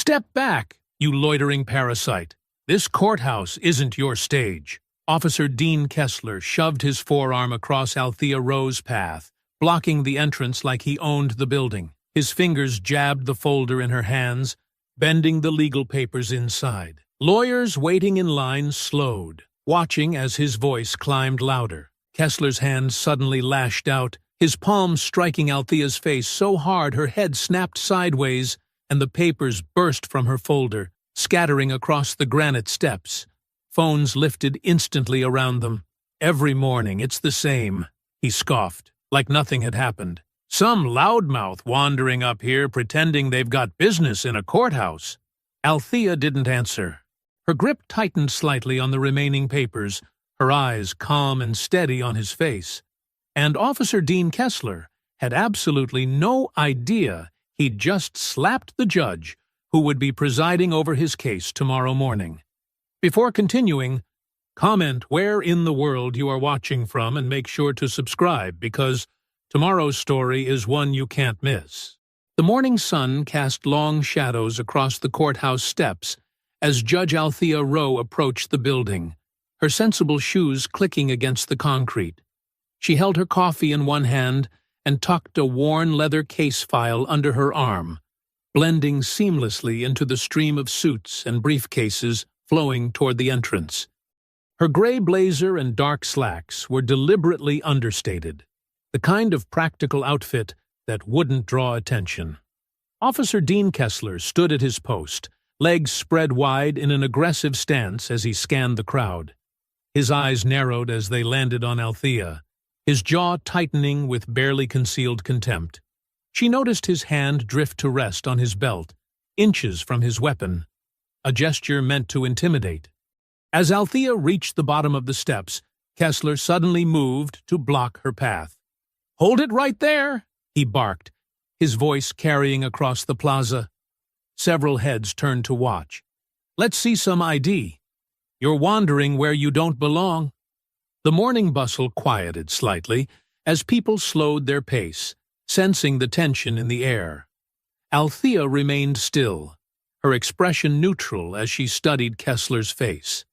Step back, you loitering parasite. This courthouse isn't your stage. Officer Dean Kessler shoved his forearm across Althea Rowe's path, blocking the entrance like he owned the building. His fingers jabbed the folder in her hands, bending the legal papers inside. Lawyers waiting in line slowed, watching as his voice climbed louder. Kessler's hand suddenly lashed out, his palm striking Althea's face so hard her head snapped sideways and the papers burst from her folder, scattering across the granite steps. Phones lifted instantly around them. "Every morning it's the same," he scoffed, like nothing had happened. "Some loudmouth wandering up here pretending they've got business in a courthouse." Althea didn't answer. Her grip tightened slightly on the remaining papers, her eyes calm and steady on his face. And Officer Dean Kessler had absolutely no idea he'd just slapped the judge who would be presiding over his case tomorrow morning. Before continuing, comment where in the world you are watching from and make sure to subscribe because tomorrow's story is one you can't miss. The morning sun cast long shadows across the courthouse steps as Judge Althea Rowe approached the building, her sensible shoes clicking against the concrete. She held her coffee in one hand and tucked a worn leather case file under her arm, blending seamlessly into the stream of suits and briefcases flowing toward the entrance. Her gray blazer and dark slacks were deliberately understated, the kind of practical outfit that wouldn't draw attention. Officer Dean Kessler stood at his post, legs spread wide in an aggressive stance as he scanned the crowd. His eyes narrowed as they landed on Althea, his jaw tightening with barely concealed contempt. She noticed his hand drift to rest on his belt, inches from his weapon, a gesture meant to intimidate. As Althea reached the bottom of the steps, Kessler suddenly moved to block her path. "Hold it right there!" he barked, his voice carrying across the plaza. Several heads turned to watch. "Let's see some ID. You're wandering where you don't belong." The morning bustle quieted slightly as people slowed their pace, sensing the tension in the air. Althea remained still, her expression neutral as she studied Kessler's face.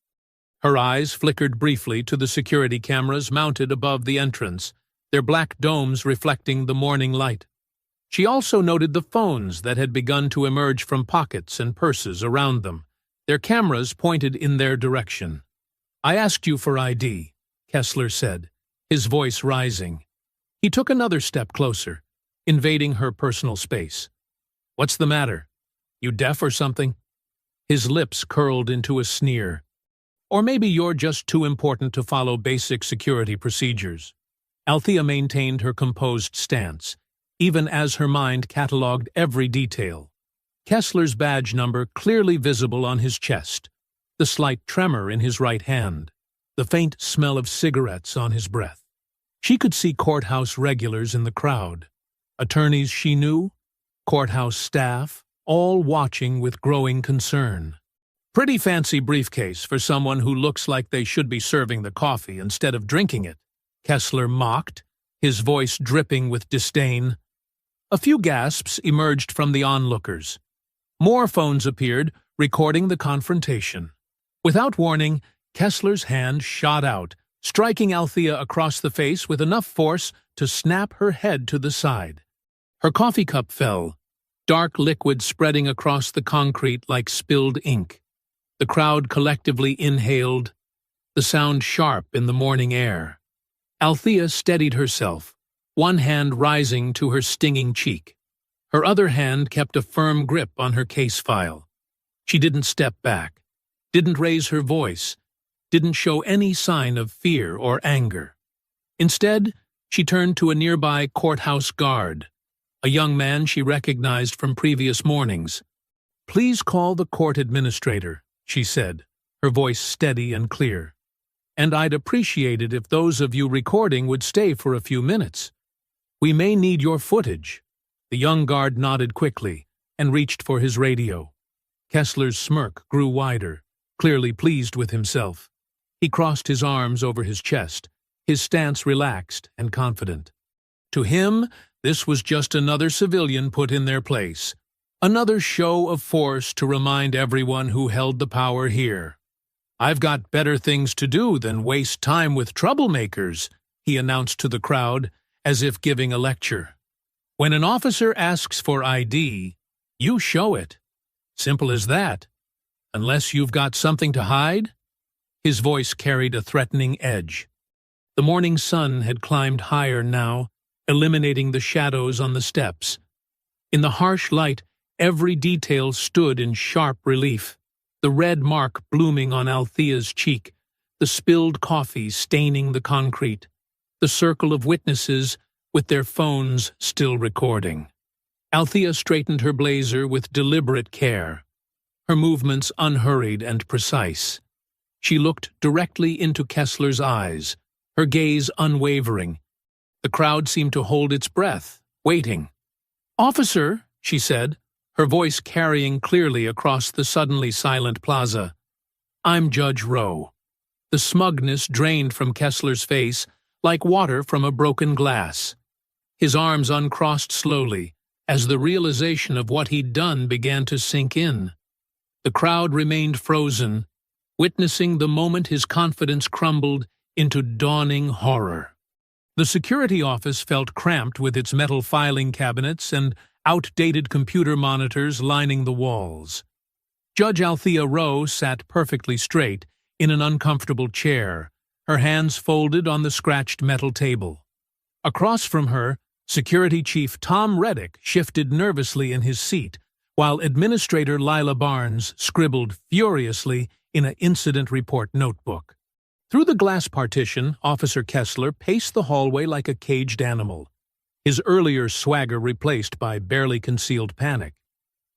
Her eyes flickered briefly to the security cameras mounted above the entrance, their black domes reflecting the morning light. She also noted the phones that had begun to emerge from pockets and purses around them, their cameras pointed in their direction. "I asked you for ID," Kessler said, his voice rising. He took another step closer, invading her personal space. "What's the matter? You deaf or something?" His lips curled into a sneer. "Or maybe you're just too important to follow basic security procedures." Althea maintained her composed stance, even as her mind catalogued every detail. Kessler's badge number clearly visible on his chest, the slight tremor in his right hand, the faint smell of cigarettes on his breath. She could see courthouse regulars in the crowd, attorneys she knew, courthouse staff, all watching with growing concern. "Pretty fancy briefcase for someone who looks like they should be serving the coffee instead of drinking it," Kessler mocked, his voice dripping with disdain. A few gasps emerged from the onlookers. More phones appeared, recording the confrontation. Without warning, Kessler's hand shot out, striking Althea across the face with enough force to snap her head to the side. Her coffee cup fell, dark liquid spreading across the concrete like spilled ink. The crowd collectively inhaled, the sound sharp in the morning air. Althea steadied herself, one hand rising to her stinging cheek. Her other hand kept a firm grip on her case file. She didn't step back, didn't raise her voice, didn't show any sign of fear or anger. Instead, she turned to a nearby courthouse guard, a young man she recognized from previous mornings. "Please call the court administrator," she said, her voice steady and clear. "And I'd appreciate it if those of you recording would stay for a few minutes. We may need your footage." The young guard nodded quickly and reached for his radio. Kessler's smirk grew wider, clearly pleased with himself. He crossed his arms over his chest, his stance relaxed and confident. To him, this was just another civilian put in their place, Another show of force to remind everyone who held the power here. "I've got better things to do than waste time with troublemakers," he announced to the crowd, as if giving a lecture. "When an officer asks for ID, you show it. Simple as that. Unless you've got something to hide?" His voice carried a threatening edge. The morning sun had climbed higher now, eliminating the shadows on the steps. In the harsh light, every detail stood in sharp relief. The red mark blooming on Althea's cheek, the spilled coffee staining the concrete, the circle of witnesses with their phones still recording. Althea straightened her blazer with deliberate care, her movements unhurried and precise. She looked directly into Kessler's eyes, her gaze unwavering. The crowd seemed to hold its breath, waiting. "Officer," she said, her voice carrying clearly across the suddenly silent plaza, "I'm Judge Rowe." The smugness drained from Kessler's face like water from a broken glass. His arms uncrossed slowly as the realization of what he'd done began to sink in. The crowd remained frozen, witnessing the moment his confidence crumbled into dawning horror. The security office felt cramped with its metal filing cabinets and outdated computer monitors lining the walls. Judge Althea Rowe sat perfectly straight in an uncomfortable chair, her hands folded on the scratched metal table. Across from her, Security Chief Tom Reddick shifted nervously in his seat, while Administrator Lila Barnes scribbled furiously in an incident report notebook. Through the glass partition, Officer Kessler paced the hallway like a caged animal, his earlier swagger replaced by barely concealed panic.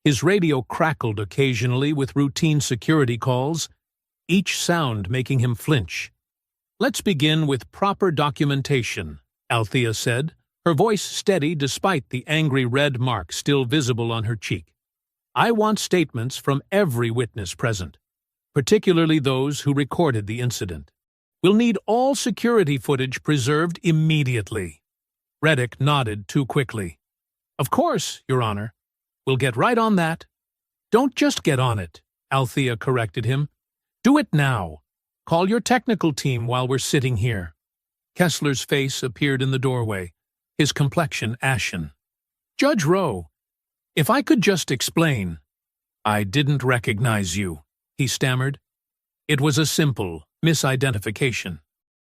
His radio crackled occasionally with routine security calls, each sound making him flinch. "Let's begin with proper documentation," Althea said, her voice steady despite the angry red mark still visible on her cheek. "I want statements from every witness present, particularly those who recorded the incident. We'll need all security footage preserved immediately." Reddick nodded too quickly. "Of course, Your Honor. We'll get right on that." "Don't just get on it," Althea corrected him. "Do it now. Call your technical team while we're sitting here." Kessler's face appeared in the doorway, his complexion ashen. "Judge Rowe, if I could just explain—" "I didn't recognize you," he stammered. "It was a simple misidentification."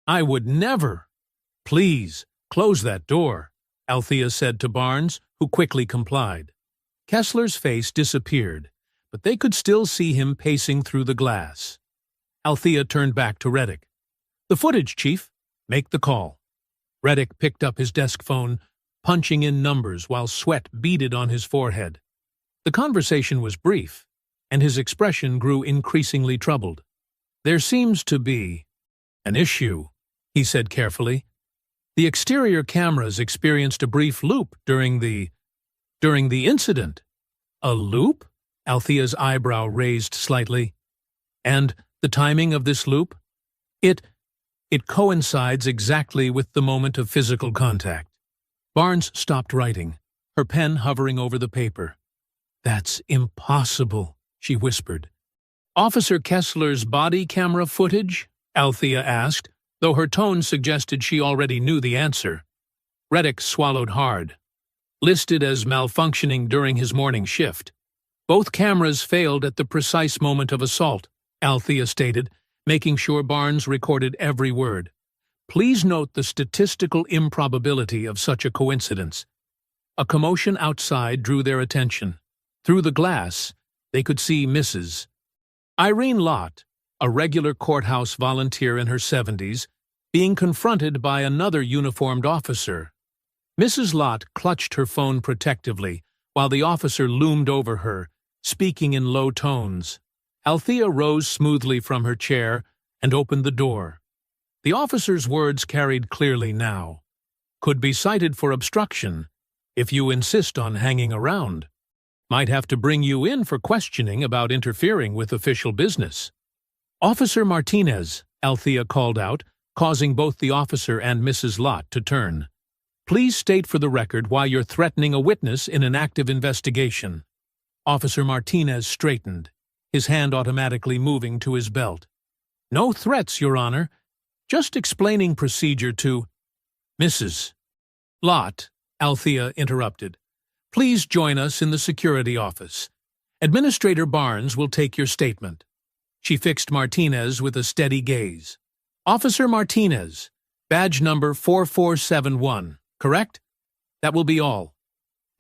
"I would never—" "Please, close that door," Althea said to Barnes, who quickly complied. Kessler's face disappeared, but they could still see him pacing through the glass. Althea turned back to Reddick. "The footage, Chief. Make the call." Reddick picked up his desk phone, punching in numbers while sweat beaded on his forehead. The conversation was brief, and his expression grew increasingly troubled. "There seems to be an issue," he said carefully. "The exterior cameras experienced a brief loop during the incident." "A loop?" Althea's eyebrow raised slightly. "And the timing of this loop? It coincides exactly with the moment of physical contact." Barnes stopped writing, her pen hovering over the paper. "That's impossible," she whispered. "Officer Kessler's body camera footage?" Althea asked, though her tone suggested she already knew the answer. Reddick swallowed hard. "Listed as malfunctioning during his morning shift. Both cameras failed at the precise moment of assault," Althea stated, making sure Barnes recorded every word. "Please note the statistical improbability of such a coincidence." A commotion outside drew their attention. Through the glass, they could see Mrs. Irene Lott, a regular courthouse volunteer in her 70s, being confronted by another uniformed officer. Mrs. Lott clutched her phone protectively, while the officer loomed over her, speaking in low tones. Althea rose smoothly from her chair and opened the door. The officer's words carried clearly now. "Could be cited for obstruction, if you insist on hanging around. Might have to bring you in for questioning about interfering with official business." "Officer Martinez," Althea called out, causing both the officer and Mrs. Lott to turn. "Please state for the record why you're threatening a witness in an active investigation." Officer Martinez straightened, his hand automatically moving to his belt. "No threats, Your Honor. Just explaining procedure to—" "Mrs. Lott," Althea interrupted. "Please join us in the security office. Administrator Barnes will take your statement." She fixed Martinez with a steady gaze. "Officer Martinez, badge number 4471, correct? That will be all."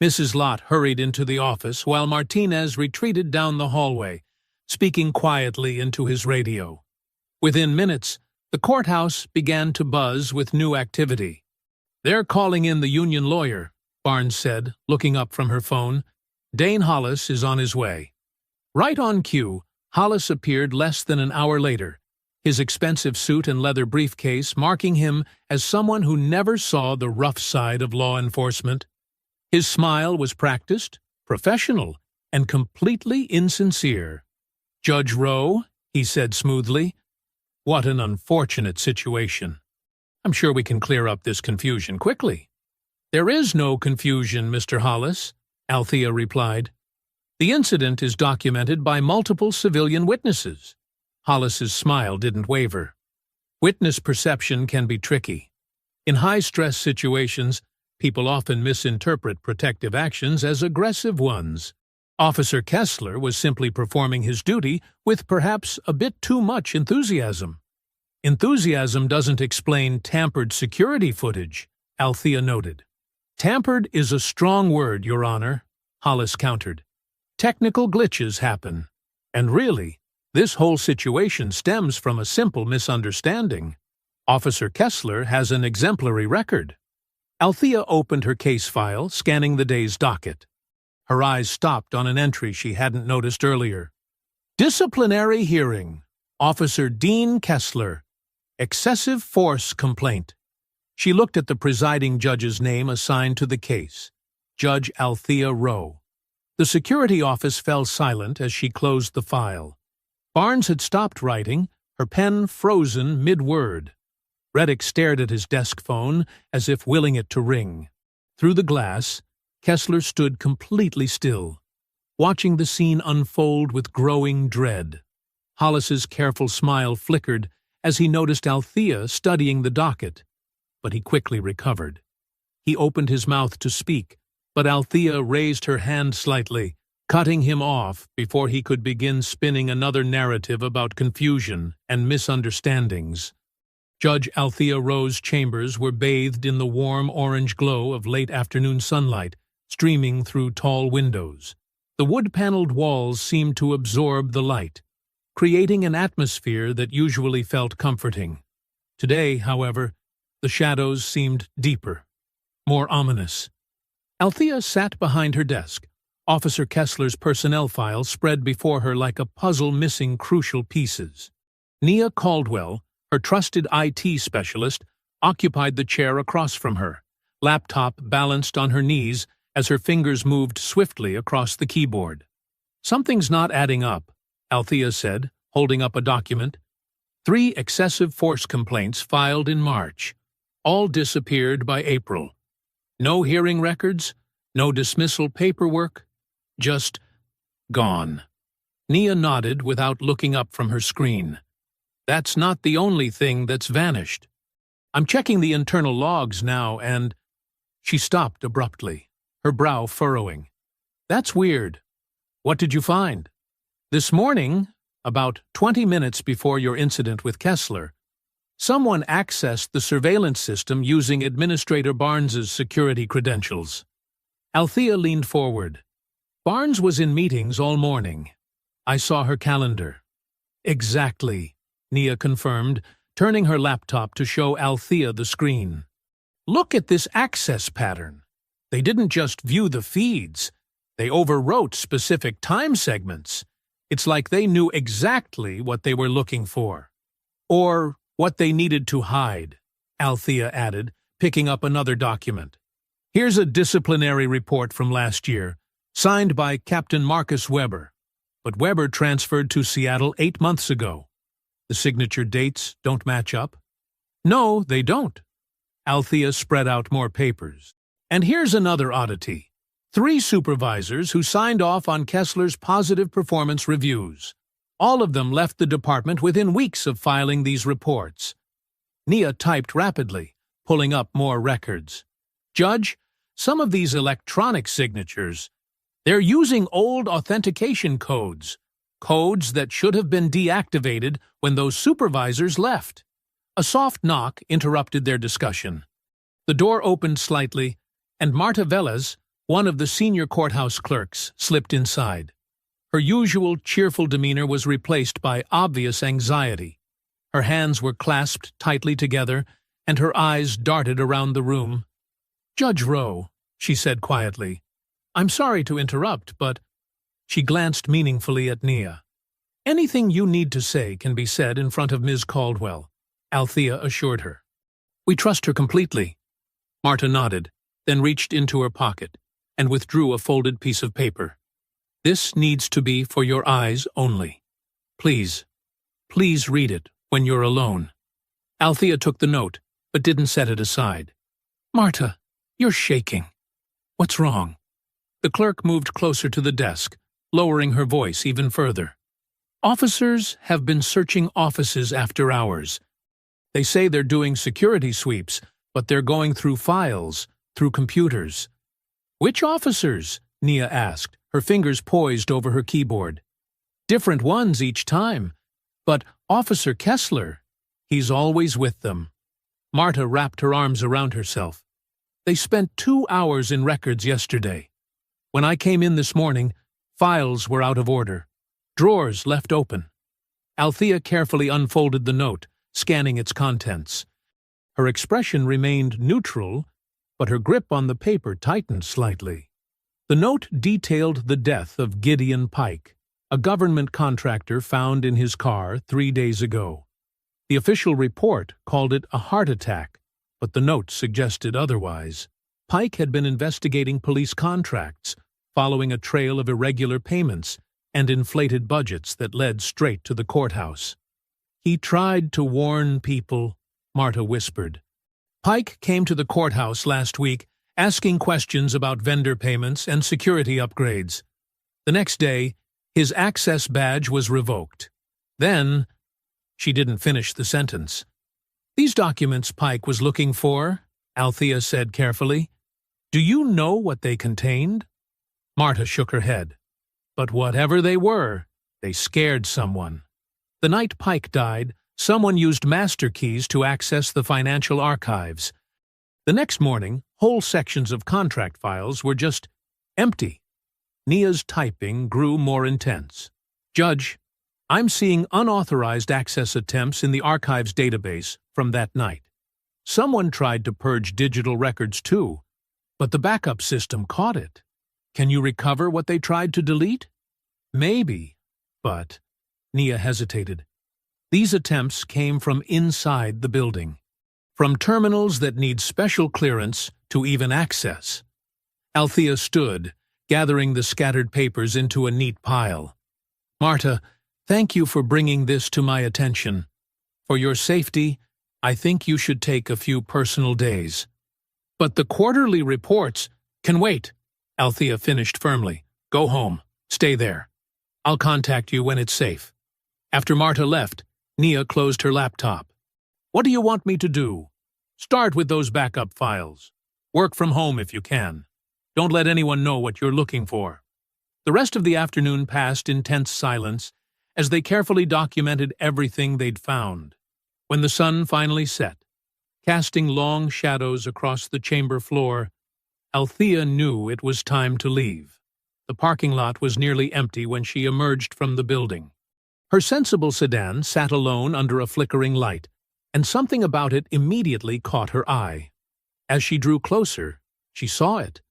Mrs. Lott hurried into the office while Martinez retreated down the hallway, speaking quietly into his radio. Within minutes, the courthouse began to buzz with new activity. "They're calling in the union lawyer," Barnes said, looking up from her phone. "Dane Hollis is on his way." Right on cue, Hollis appeared less than an hour later, his expensive suit and leather briefcase marking him as someone who never saw the rough side of law enforcement. His smile was practiced, professional, and completely insincere. "Judge Rowe," he said smoothly, "what an unfortunate situation. I'm sure we can clear up this confusion quickly." "There is no confusion, Mr. Hollis," Althea replied. "The incident is documented by multiple civilian witnesses." Hollis's smile didn't waver. Witness perception can be tricky. In high-stress situations, people often misinterpret protective actions as aggressive ones. Officer Kessler was simply performing his duty with perhaps a bit too much enthusiasm. "Enthusiasm doesn't explain tampered security footage," Althea noted. "Tampered is a strong word, Your Honor," Hollis countered. "Technical glitches happen. And really, this whole situation stems from a simple misunderstanding. Officer Kessler has an exemplary record." Althea opened her case file, scanning the day's docket. Her eyes stopped on an entry she hadn't noticed earlier. "Disciplinary hearing. Officer Dean Kessler. Excessive force complaint." She looked at the presiding judge's name assigned to the case, Judge Althea Rowe. The security office fell silent as she closed the file. Barnes had stopped writing, her pen frozen mid-word. Reddick stared at his desk phone as if willing it to ring. Through the glass, Kessler stood completely still, watching the scene unfold with growing dread. Hollis's careful smile flickered as he noticed Althea studying the docket, but he quickly recovered. He opened his mouth to speak, but Althea raised her hand slightly, cutting him off before he could begin spinning another narrative about confusion and misunderstandings. Judge Althea Rowe's chambers were bathed in the warm orange glow of late afternoon sunlight streaming through tall windows. The wood-paneled walls seemed to absorb the light, creating an atmosphere that usually felt comforting. Today, however, the shadows seemed deeper, more ominous. Althea sat behind her desk, Officer Kessler's personnel file spread before her like a puzzle missing crucial pieces. Nia Caldwell, her trusted IT specialist, occupied the chair across from her, laptop balanced on her knees as her fingers moved swiftly across the keyboard. "Something's not adding up," Althea said, holding up a document. 3 excessive force complaints filed in March. All disappeared by April. No hearing records, no dismissal paperwork, just gone. Nia nodded without looking up from her screen. "That's not the only thing that's vanished. I'm checking the internal logs now and—" She stopped abruptly, her brow furrowing. "That's weird. What did you find?" "This morning, about 20 minutes before your incident with Kessler, someone accessed the surveillance system using Administrator Barnes's security credentials." Althea leaned forward. "Barnes was in meetings all morning. I saw her calendar." "Exactly," Nia confirmed, turning her laptop to show Althea the screen. "Look at this access pattern. They didn't just view the feeds. They overwrote specific time segments. It's like they knew exactly what they were looking for. Or what they needed to hide," Althea added, picking up another document. "Here's a disciplinary report from last year, signed by Captain Marcus Weber. But Weber transferred to Seattle 8 months ago. The signature dates don't match up." "No, they don't." Althea spread out more papers. "And here's another oddity. 3 supervisors who signed off on Kessler's positive performance reviews. All of them left the department within weeks of filing these reports. Nia typed rapidly, pulling up more records. Judge, some of these electronic signatures, they're using old authentication codes that should have been deactivated when those supervisors left. A soft knock interrupted their discussion. The door opened slightly, and Marta Velez, one of the senior courthouse clerks, slipped inside. Her usual cheerful demeanor was replaced by obvious anxiety. Her hands were clasped tightly together, and her eyes darted around the room. "Judge Rowe," she said quietly, "I'm sorry to interrupt, but—" She glanced meaningfully at Nia. "Anything you need to say can be said in front of Ms. Caldwell," Althea assured her. "We trust her completely." Marta nodded, then reached into her pocket and withdrew a folded piece of paper. "This needs to be for your eyes only. Please read it when you're alone." Althea took the note, but didn't set it aside. "Marta, you're shaking. What's wrong?" The clerk moved closer to the desk, lowering her voice even further. "Officers have been searching offices after hours. They say they're doing security sweeps, but they're going through files, through computers." "Which officers?" Nia asked, her fingers poised over her keyboard. "Different ones each time. But Officer Kessler, he's always with them." Marta wrapped her arms around herself. "They spent 2 hours in records yesterday. When I came in this morning, files were out of order. Drawers left open." Althea carefully unfolded the note, scanning its contents. Her expression remained neutral, but her grip on the paper tightened slightly. The note detailed the death of Gideon Pike, a government contractor found in his car 3 days ago. The official report called it a heart attack, but the note suggested otherwise. Pike had been investigating police contracts, following a trail of irregular payments and inflated budgets that led straight to the courthouse. "He tried to warn people," Marta whispered. "Pike came to the courthouse last week asking questions about vendor payments and security upgrades. The next day, his access badge was revoked. Then—" She didn't finish the sentence. "These documents Pike was looking for," Althea said carefully. "Do you know what they contained?" Marta shook her head. "But whatever they were, they scared someone. The night Pike died, someone used master keys to access the financial archives. The next morning, whole sections of contract files were just empty." Nia's typing grew more intense. "Judge, I'm seeing unauthorized access attempts in the archives database from that night. Someone tried to purge digital records too, but the backup system caught it. Can you recover what they tried to delete?" "Maybe, but—" Nia hesitated. "These attempts came from inside the building, from terminals that need special clearance to even access." Althea stood, gathering the scattered papers into a neat pile. "Marta, thank you for bringing this to my attention. For your safety, I think you should take a few personal days." "But the quarterly reports can wait," Althea finished firmly. "Go home. Stay there. I'll contact you when it's safe." After Marta left, Nia closed her laptop. "What do you want me to do?" "Start with those backup files. Work from home if you can. Don't let anyone know what you're looking for." The rest of the afternoon passed in tense silence as they carefully documented everything they'd found. When the sun finally set, casting long shadows across the chamber floor, Althea knew it was time to leave. The parking lot was nearly empty when she emerged from the building. Her sensible sedan sat alone under a flickering light, and something about it immediately caught her eye. As she drew closer, she saw it.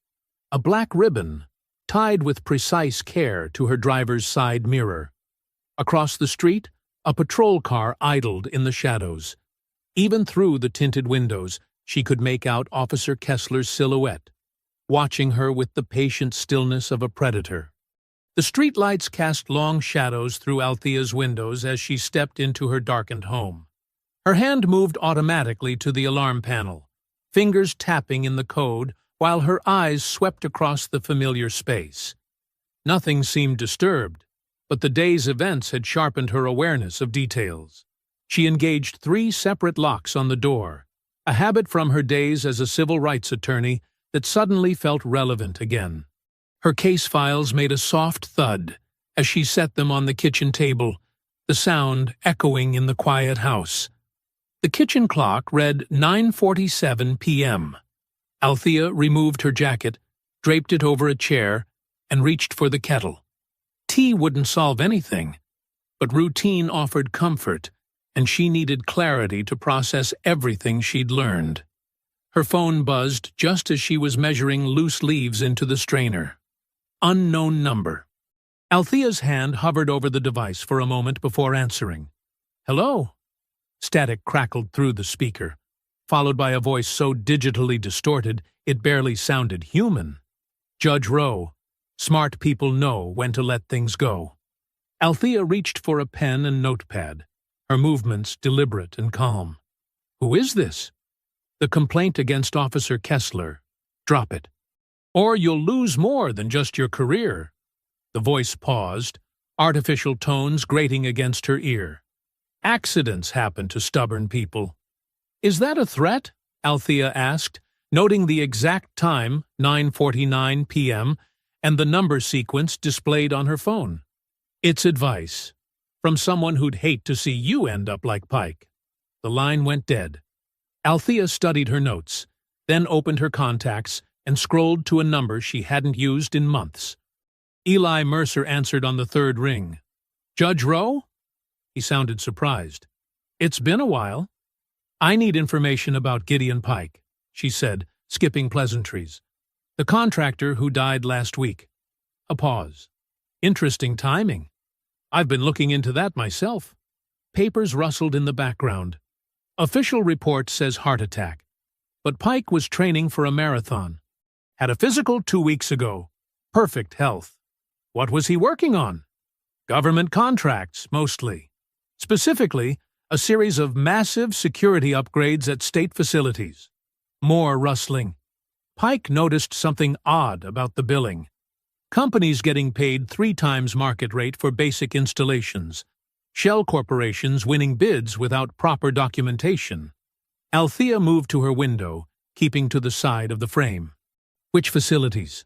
A black ribbon, tied with precise care to her driver's side mirror. Across the street, a patrol car idled in the shadows. Even through the tinted windows, she could make out Officer Kessler's silhouette, watching her with the patient stillness of a predator. The streetlights cast long shadows through Althea's windows as she stepped into her darkened home. Her hand moved automatically to the alarm panel, fingers tapping in the code while her eyes swept across the familiar space. Nothing seemed disturbed, but the day's events had sharpened her awareness of details. She engaged 3 separate locks on the door, a habit from her days as a civil rights attorney that suddenly felt relevant again. Her case files made a soft thud as she set them on the kitchen table, the sound echoing in the quiet house. The kitchen clock read 9:47 p.m. Althea removed her jacket, draped it over a chair, and reached for the kettle. Tea wouldn't solve anything, but routine offered comfort, and she needed clarity to process everything she'd learned. Her phone buzzed just as she was measuring loose leaves into the strainer. Unknown number. Althea's hand hovered over the device for a moment before answering. "Hello?" Static crackled through the speaker, followed by a voice so digitally distorted it barely sounded human. "Judge Rowe. Smart people know when to let things go." Althea reached for a pen and notepad, her movements deliberate and calm. "Who is this?" "The complaint against Officer Kessler. Drop it. Or you'll lose more than just your career." The voice paused, artificial tones grating against her ear. "Accidents happen to stubborn people." "Is that a threat?" Althea asked, noting the exact time, 9:49 p.m., and the number sequence displayed on her phone. "It's advice. From someone who'd hate to see you end up like Pike." The line went dead. Althea studied her notes, then opened her contacts and scrolled to a number she hadn't used in months. Eli Mercer answered on the 3rd ring. "Judge Rowe?" He sounded surprised. "It's been a while." "I need information about Gideon Pike," she said, skipping pleasantries. "The contractor who died last week." A pause. "Interesting timing. I've been looking into that myself." Papers rustled in the background. "Official report says heart attack. But Pike was training for a marathon. Had a physical 2 weeks ago. Perfect health. What was he working on? Government contracts, mostly. Specifically, a series of massive security upgrades at state facilities." More rustling. Pike noticed something odd about the billing. Companies getting paid 3 times market rate for basic installations. Shell corporations winning bids without proper documentation. Althea moved to her window, keeping to the side of the frame. "Which facilities?"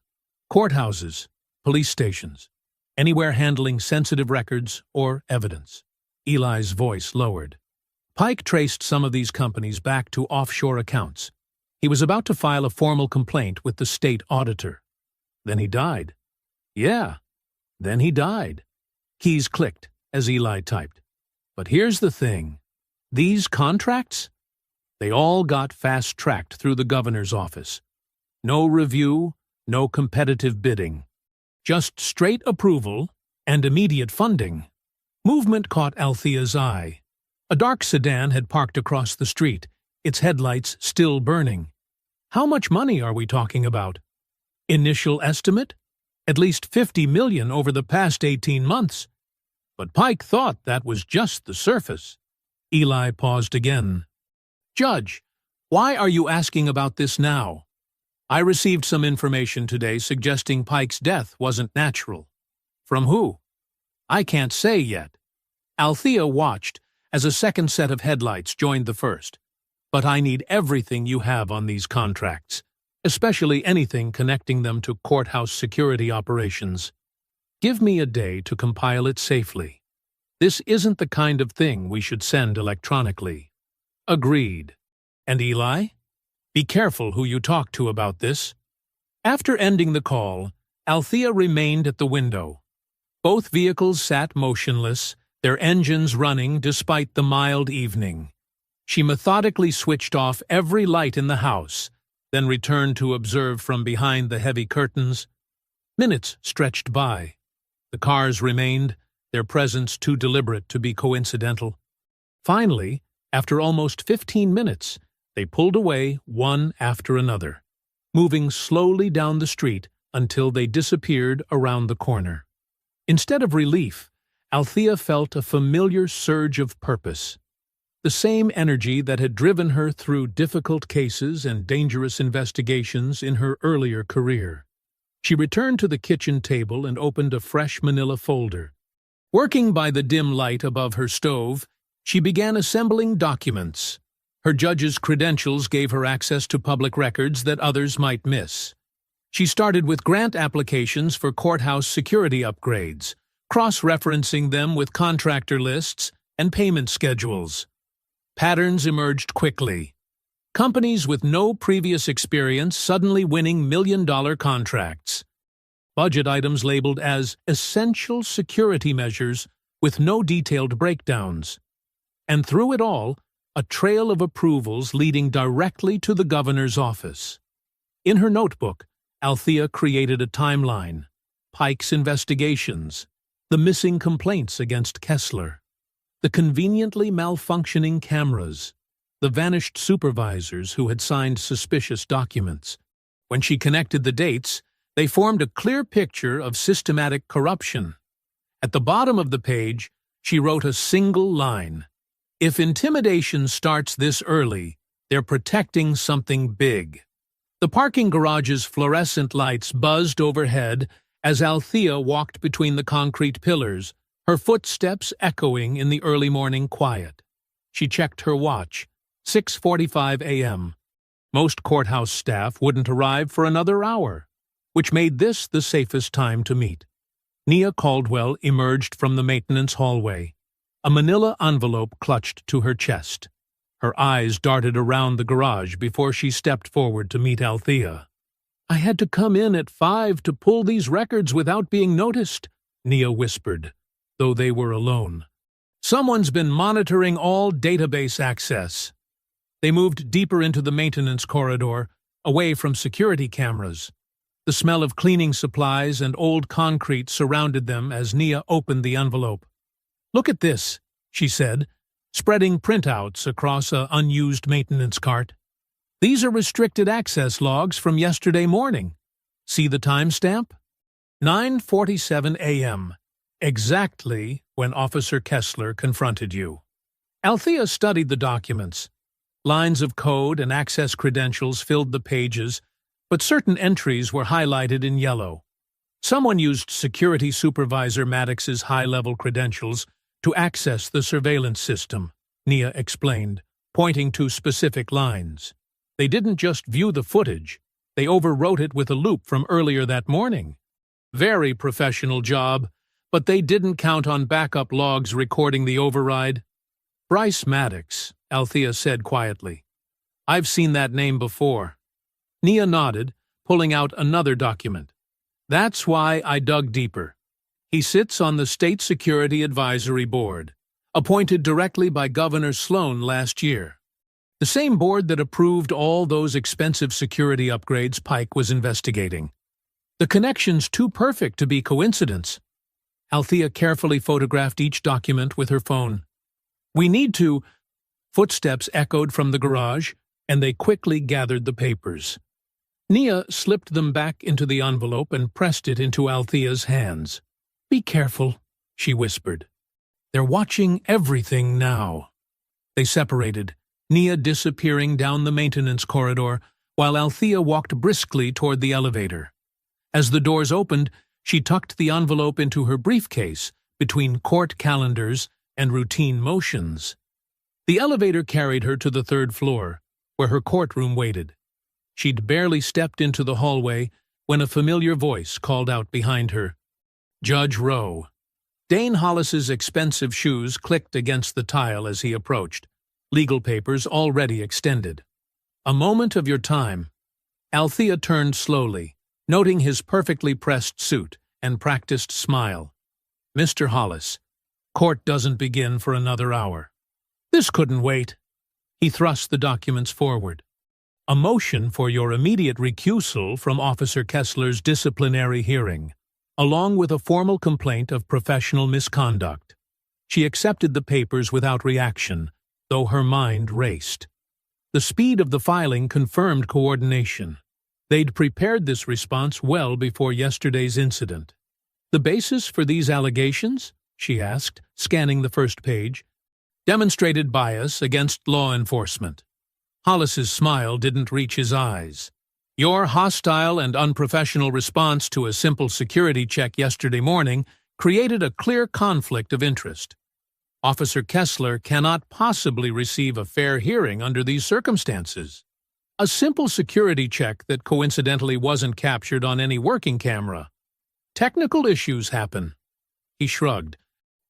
"Courthouses, police stations, anywhere handling sensitive records or evidence." Eli's voice lowered. Pike traced some of these companies back to offshore accounts. He was about to file a formal complaint with the state auditor. Then he died. "Yeah, then he died." Keys clicked as Eli typed. "But here's the thing. These contracts? They all got fast-tracked through the governor's office. No review, no competitive bidding. Just straight approval and immediate funding." Movement caught Althea's eye. A dark sedan had parked across the street, its headlights still burning. "How much money are we talking about?" "Initial estimate? At least $50 million over the past 18 months. But Pike thought that was just the surface." Eli paused again. "Judge, why are you asking about this now? I received some information today suggesting Pike's death wasn't natural." "From who?" "I can't say yet." Althea watched as a second set of headlights joined the first. "But I need everything you have on these contracts, especially anything connecting them to courthouse security operations. Give me a day to compile it safely. This isn't the kind of thing we should send electronically." "Agreed. And Eli? Be careful who you talk to about this." After ending the call, Althea remained at the window. Both vehicles sat motionless, their engines running despite the mild evening. She methodically switched off every light in the house, then returned to observe from behind the heavy curtains. Minutes stretched by. The cars remained, their presence too deliberate to be coincidental. Finally, after almost 15 minutes, they pulled away one after another, moving slowly down the street until they disappeared around the corner. Instead of relief, Althea felt a familiar surge of purpose. the same energy that had driven her through difficult cases and dangerous investigations in her earlier career. She returned to the kitchen table and opened a fresh manila folder. Working by the dim light above her stove, she began assembling documents. Her judge's credentials gave her access to public records that others might miss. She started with grant applications for courthouse security upgrades, cross-referencing them with contractor lists and payment schedules. Patterns emerged quickly. Companies with no previous experience suddenly winning million-dollar contracts. Budget items labeled as essential security measures with no detailed breakdowns. And through it all, a trail of approvals leading directly to the governor's office. In her notebook, Althea created a timeline: Pike's investigations, the missing complaints against Kessler, the conveniently malfunctioning cameras, the vanished supervisors who had signed suspicious documents. When she connected the dates, they formed a clear picture of systematic corruption. At the bottom of the page, she wrote a single line: "If intimidation starts this early, they're protecting something big." The parking garage's fluorescent lights buzzed overhead as Althea walked between the concrete pillars, her footsteps echoing in the early morning quiet. She checked her watch. 6:45 a.m. Most courthouse staff wouldn't arrive for another hour, which made this the safest time to meet. Nia Caldwell emerged from the maintenance hallway, a manila envelope clutched to her chest. Her eyes darted around the garage before she stepped forward to meet Althea. "I had to come in at 5 to pull these records without being noticed," Nia whispered, though they were alone. "Someone's been monitoring all database access." They moved deeper into the maintenance corridor, away from security cameras. The smell of cleaning supplies and old concrete surrounded them as Nia opened the envelope. "Look at this," she said, spreading printouts across an unused maintenance cart. "These are restricted access logs from yesterday morning. See the timestamp? 9:47 a.m., exactly when Officer Kessler confronted you." Althea studied the documents. Lines of code and access credentials filled the pages, but certain entries were highlighted in yellow. Someone used Security Supervisor Maddox's high-level credentials to access the surveillance system, Nia explained, pointing to specific lines. They didn't just view the footage, they overwrote it with a loop from earlier that morning. Very professional job, but they didn't count on backup logs recording the override. "Bryce Maddox," Althea said quietly. "I've seen that name before." Nia nodded, pulling out another document. "That's why I dug deeper. He sits on the State Security Advisory Board, appointed directly by Governor Sloan last year. The same board that approved all those expensive security upgrades Pike was investigating. The connection's too perfect to be coincidence." Althea carefully photographed each document with her phone. "We need to—" Footsteps echoed from the garage, and they quickly gathered the papers. Nia slipped them back into the envelope and pressed it into Althea's hands. "Be careful," she whispered. "They're watching everything now." They separated, Nia disappearing down the maintenance corridor, while Althea walked briskly toward the elevator. As the doors opened, she tucked the envelope into her briefcase between court calendars and routine motions. The elevator carried her to the 3rd floor, where her courtroom waited. She'd barely stepped into the hallway when a familiar voice called out behind her. "Judge Rowe." Dane Hollis's expensive shoes clicked against the tile as he approached, legal papers already extended. "A moment of your time." Althea turned slowly, noting his perfectly pressed suit and practiced smile. "Mr. Hollis, court doesn't begin for another hour." "This couldn't wait." He thrust the documents forward. "A motion for your immediate recusal from Officer Kessler's disciplinary hearing, along with a formal complaint of professional misconduct." She accepted the papers without reaction, though her mind raced. The speed of the filing confirmed coordination. They'd prepared this response well before yesterday's incident. "The basis for these allegations?" she asked, scanning the first page. demonstrated bias against law enforcement. Hollis's smile didn't reach his eyes. Your hostile and unprofessional response to a simple security check yesterday morning created a clear conflict of interest. Officer Kessler cannot possibly receive a fair hearing under these circumstances. A simple security check that coincidentally wasn't captured on any working camera. Technical issues happen. He shrugged.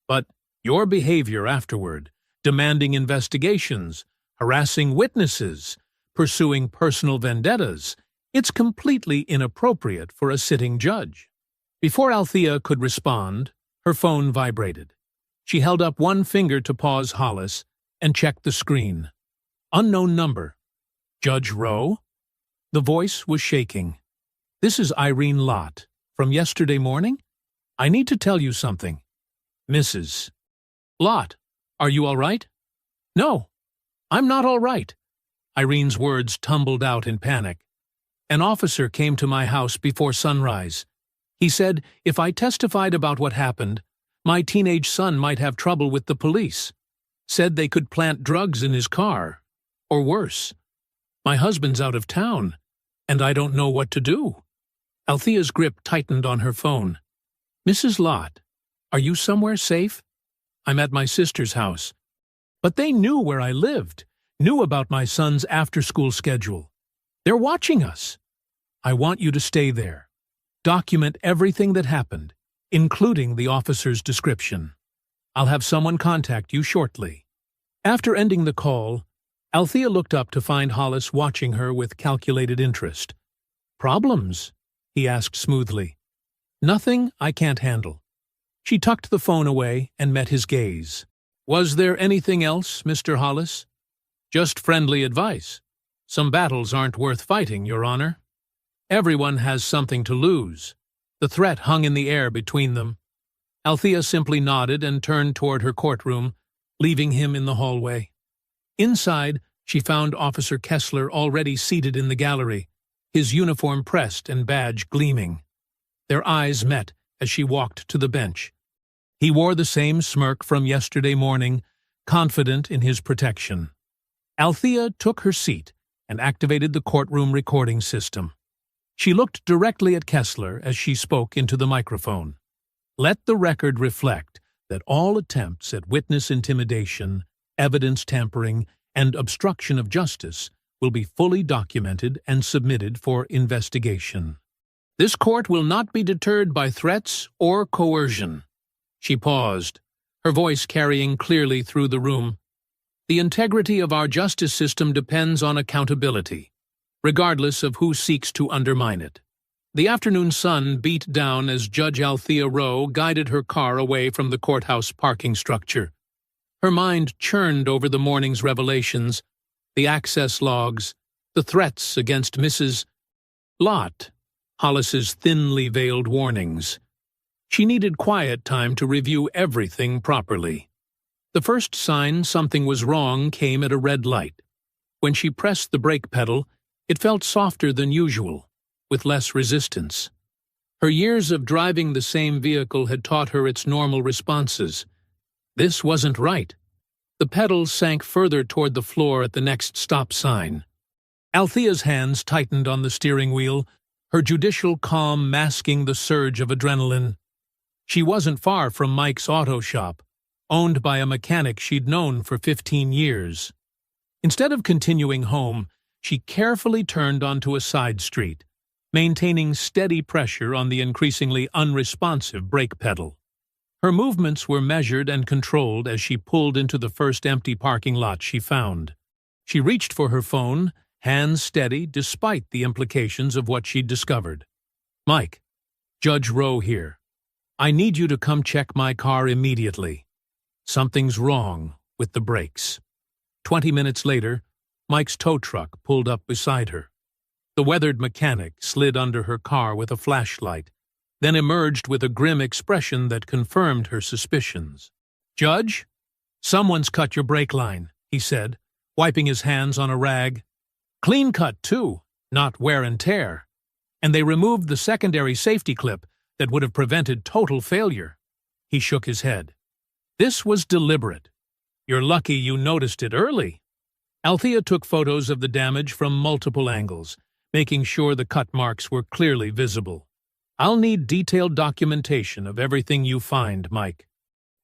But your behavior afterward, demanding investigations, harassing witnesses, pursuing personal vendettas, it's completely inappropriate for a sitting judge. Before Althea could respond, her phone vibrated. She held up one finger to pause Hollis and checked the screen. Unknown number. Judge Rowe? The voice was shaking. This is Irene Lott. From yesterday morning? I need to tell you something. Mrs. Lott, are you all right? No, I'm not all right. Irene's words tumbled out in panic. An officer came to my house before sunrise. He said if I testified about what happened, my teenage son might have trouble with the police. Said they could plant drugs in his car. Or worse. My husband's out of town, and I don't know what to do. Althea's grip tightened on her phone. Mrs. Lott, are you somewhere safe? I'm at my sister's house. But they knew where I lived, knew about my son's after-school schedule. They're watching us. I want you to stay there. Document everything that happened, including the officer's description. I'll have someone contact you shortly. After ending the call, Althea looked up to find Hollis watching her with calculated interest. Problems? He asked smoothly. Nothing I can't handle. She tucked the phone away and met his gaze. Was there anything else, Mr. Hollis? Just friendly advice. Some battles aren't worth fighting, Your Honor. Everyone has something to lose. The threat hung in the air between them. Althea simply nodded and turned toward her courtroom, leaving him in the hallway. Inside, she found Officer Kessler already seated in the gallery, his uniform pressed and badge gleaming. Their eyes met as she walked to the bench. He wore the same smirk from yesterday morning, confident in his protection. Althea took her seat and activated the courtroom recording system. She looked directly at Kessler as she spoke into the microphone. Let the record reflect that all attempts at witness intimidation, evidence tampering, and obstruction of justice will be fully documented and submitted for investigation. This court will not be deterred by threats or coercion. She paused, her voice carrying clearly through the room. The integrity of our justice system depends on accountability, regardless of who seeks to undermine it. The afternoon sun beat down as Judge Althea Rowe guided her car away from the courthouse parking structure. Her mind churned over the morning's revelations, the access logs, the threats against Mrs. Lott, Hollis's thinly veiled warnings. She needed quiet time to review everything properly. The first sign something was wrong came at a red light. When she pressed the brake pedal, it felt softer than usual, with less resistance. Her years of driving the same vehicle had taught her its normal responses. This wasn't right. The pedal sank further toward the floor at the next stop sign. Althea's hands tightened on the steering wheel, her judicial calm masking the surge of adrenaline. She wasn't far from Mike's auto shop, owned by a mechanic she'd known for 15 years. Instead of continuing home, she carefully turned onto a side street, maintaining steady pressure on the increasingly unresponsive brake pedal. Her movements were measured and controlled as she pulled into the first empty parking lot she found. She reached for her phone, hands steady despite the implications of what she'd discovered. Mike, Judge Rowe here. I need you to come check my car immediately. Something's wrong with the brakes. 20 minutes later, Mike's tow truck pulled up beside her. The weathered mechanic slid under her car with a flashlight, then emerged with a grim expression that confirmed her suspicions. Judge, someone's cut your brake line, he said, wiping his hands on a rag. Clean cut, too, not wear and tear. And they removed the secondary safety clip that would have prevented total failure. He shook his head. This was deliberate. You're lucky you noticed it early. Althea took photos of the damage from multiple angles, making sure the cut marks were clearly visible. I'll need detailed documentation of everything you find, Mike.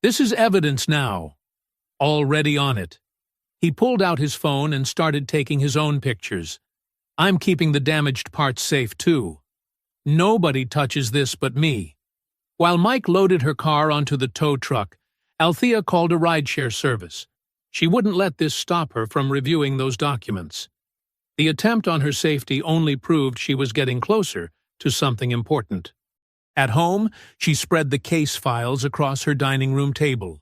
This is evidence now. Already on it. He pulled out his phone and started taking his own pictures. I'm keeping the damaged parts safe, too. Nobody touches this but me. While Mike loaded her car onto the tow truck, Althea called a rideshare service. She wouldn't let this stop her from reviewing those documents. The attempt on her safety only proved she was getting closer to something important. At home, she spread the case files across her dining room table.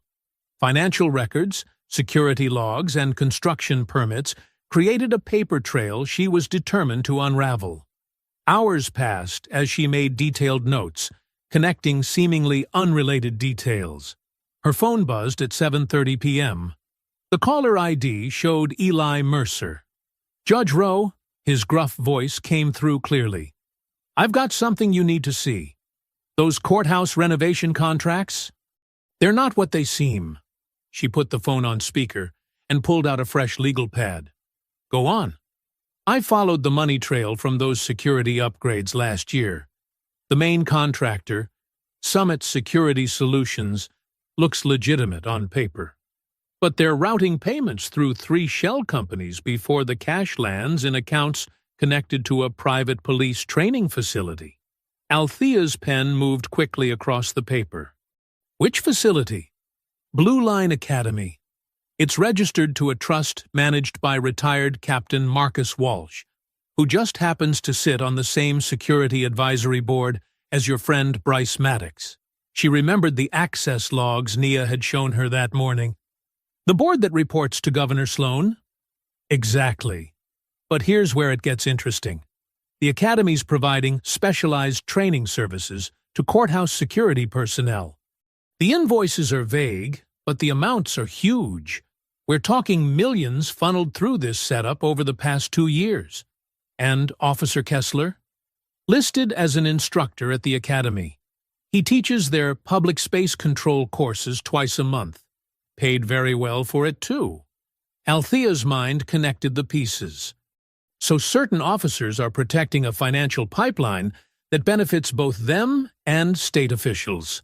Financial records, security logs, and construction permits created a paper trail she was determined to unravel. Hours passed as she made detailed notes, connecting seemingly unrelated details. Her phone buzzed at 7:30 p.m. The caller ID showed Eli Mercer. Judge Rowe, his gruff voice came through clearly. I've got something you need to see. Those courthouse renovation contracts? They're not what they seem. She put the phone on speaker and pulled out a fresh legal pad. Go on. I followed the money trail from those security upgrades last year. The main contractor, Summit Security Solutions, looks legitimate on paper. But they're routing payments through 3 shell companies before the cash lands in accounts connected to a private police training facility. Althea's pen moved quickly across the paper. Which facility? Blue Line Academy. It's registered to a trust managed by retired Captain Marcus Walsh, who just happens to sit on the same security advisory board as your friend Bryce Maddox. She remembered the access logs Nia had shown her that morning. The board that reports to Governor Sloan? Exactly. But here's where it gets interesting. The Academy's providing specialized training services to courthouse security personnel. The invoices are vague, but the amounts are huge. We're talking millions funneled through this setup over the past 2 years. And Officer Kessler? Listed as an instructor at the Academy. He teaches their public space control courses twice a month. Paid very well for it, too. Althea's mind connected the pieces. So certain officers are protecting a financial pipeline that benefits both them and state officials.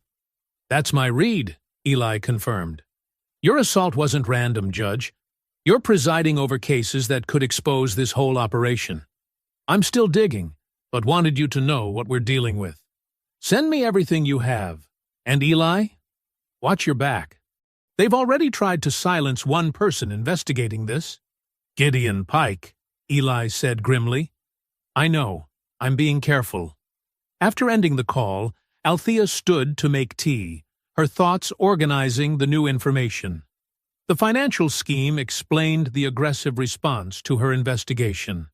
That's my read, Eli confirmed. Your assault wasn't random, Judge. You're presiding over cases that could expose this whole operation. I'm still digging, but wanted you to know what we're dealing with. Send me everything you have. And Eli, watch your back. They've already tried to silence one person investigating this. Gideon Pike, Eli said grimly. I know. I'm being careful. After ending the call, Althea stood to make tea, her thoughts organizing the new information. The financial scheme explained the aggressive response to her investigation.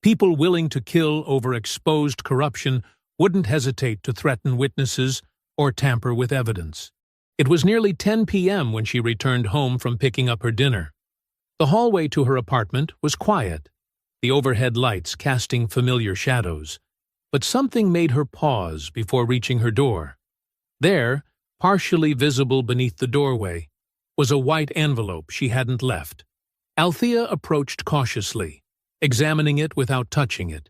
People willing to kill over exposed corruption wouldn't hesitate to threaten witnesses or tamper with evidence. It was nearly 10 p.m. when she returned home from picking up her dinner. The hallway to her apartment was quiet, the overhead lights casting familiar shadows, but something made her pause before reaching her door. There, partially visible beneath the doorway, was a white envelope she hadn't left. Althea approached cautiously, examining it without touching it.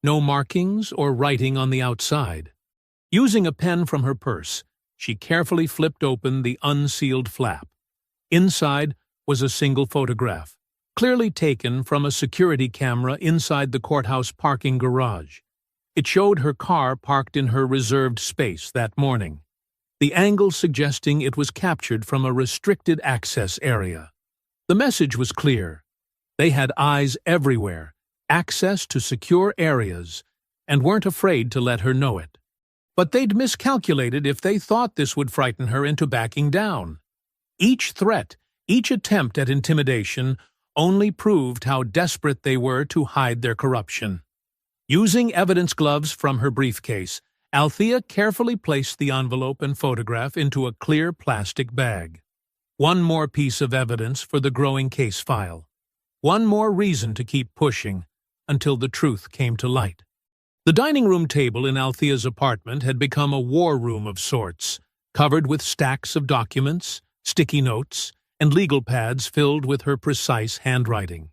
No markings or writing on the outside. Using a pen from her purse, she carefully flipped open the unsealed flap. Inside was a single photograph, clearly taken from a security camera inside the courthouse parking garage. It showed her car parked in her reserved space that morning, the angle suggesting it was captured from a restricted access area. The message was clear. They had eyes everywhere, access to secure areas, and weren't afraid to let her know it. But they'd miscalculated if they thought this would frighten her into backing down. Each threat, each attempt at intimidation, only proved how desperate they were to hide their corruption. Using evidence gloves from her briefcase, Althea carefully placed the envelope and photograph into a clear plastic bag. One more piece of evidence for the growing case file. One more reason to keep pushing until the truth came to light. The dining room table in Althea's apartment had become a war room of sorts, covered with stacks of documents, sticky notes, and legal pads filled with her precise handwriting.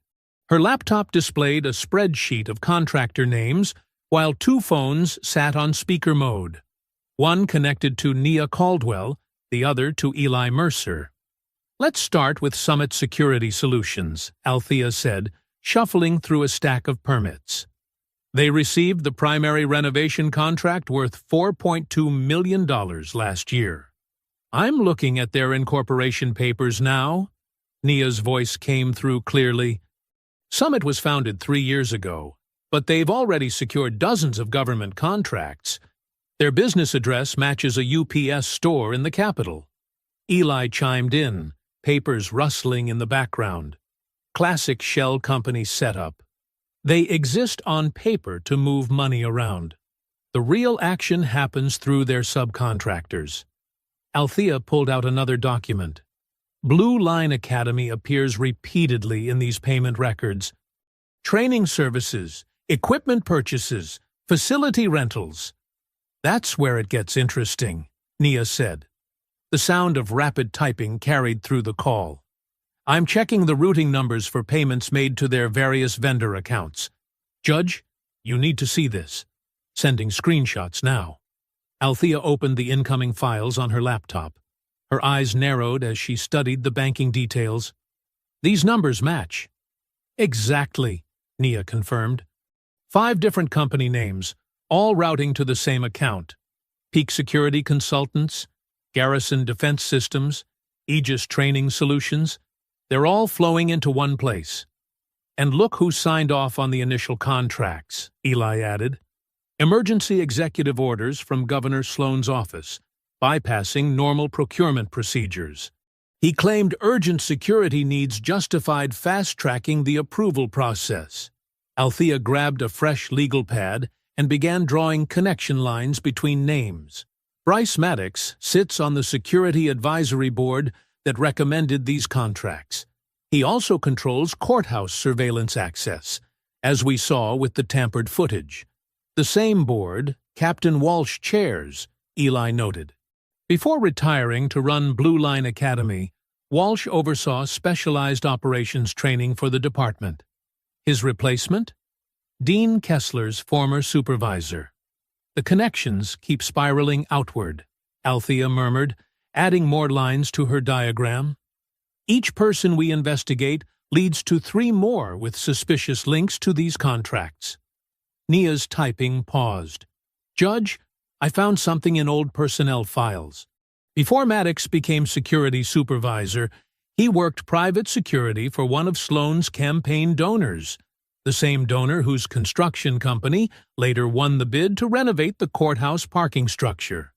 Her laptop displayed a spreadsheet of contractor names, while 2 phones sat on speaker mode. One connected to Nia Caldwell, the other to Eli Mercer. "Let's start with Summit Security Solutions," Althea said, shuffling through a stack of permits. They received the primary renovation contract worth $4.2 million last year. "I'm looking at their incorporation papers now." Nia's voice came through clearly. "Summit was founded 3 years ago, but they've already secured dozens of government contracts. Their business address matches a UPS store in the capital." Eli chimed in, papers rustling in the background. Classic shell company setup. They exist on paper to move money around. The real action happens through their subcontractors. Althea pulled out another document. Blue Line Academy appears repeatedly in these payment records. Training services, equipment purchases, facility rentals. "That's where it gets interesting," Nia said. The sound of rapid typing carried through the call. "I'm checking the routing numbers for payments made to their various vendor accounts. Judge, you need to see this. Sending screenshots now." Althea opened the incoming files on her laptop. Her eyes narrowed as she studied the banking details. "These numbers match." "Exactly," Nia confirmed. 5 different company names, all routing to the same account. Peak Security Consultants, Garrison Defense Systems, Aegis Training Solutions. They're all flowing into one place. "And look who signed off on the initial contracts," Eli added. "Emergency executive orders from Governor Sloan's office, bypassing normal procurement procedures." He claimed urgent security needs justified fast-tracking the approval process. Althea grabbed a fresh legal pad and began drawing connection lines between names. Bryce Maddox sits on the Security Advisory Board that recommended these contracts. He also controls courthouse surveillance access, as we saw with the tampered footage. The same board Captain Walsh chairs, Eli noted. Before retiring to run Blue Line Academy, Walsh oversaw specialized operations training for the department. His replacement? Dean Kessler's former supervisor. "The connections keep spiraling outward," Althea murmured, adding more lines to her diagram. "Each person we investigate leads to 3 more with suspicious links to these contracts." Nia's typing paused. "Judge, I found something in old personnel files. Before Maddox became security supervisor, he worked private security for one of Sloan's campaign donors, the same donor whose construction company later won the bid to renovate the courthouse parking structure.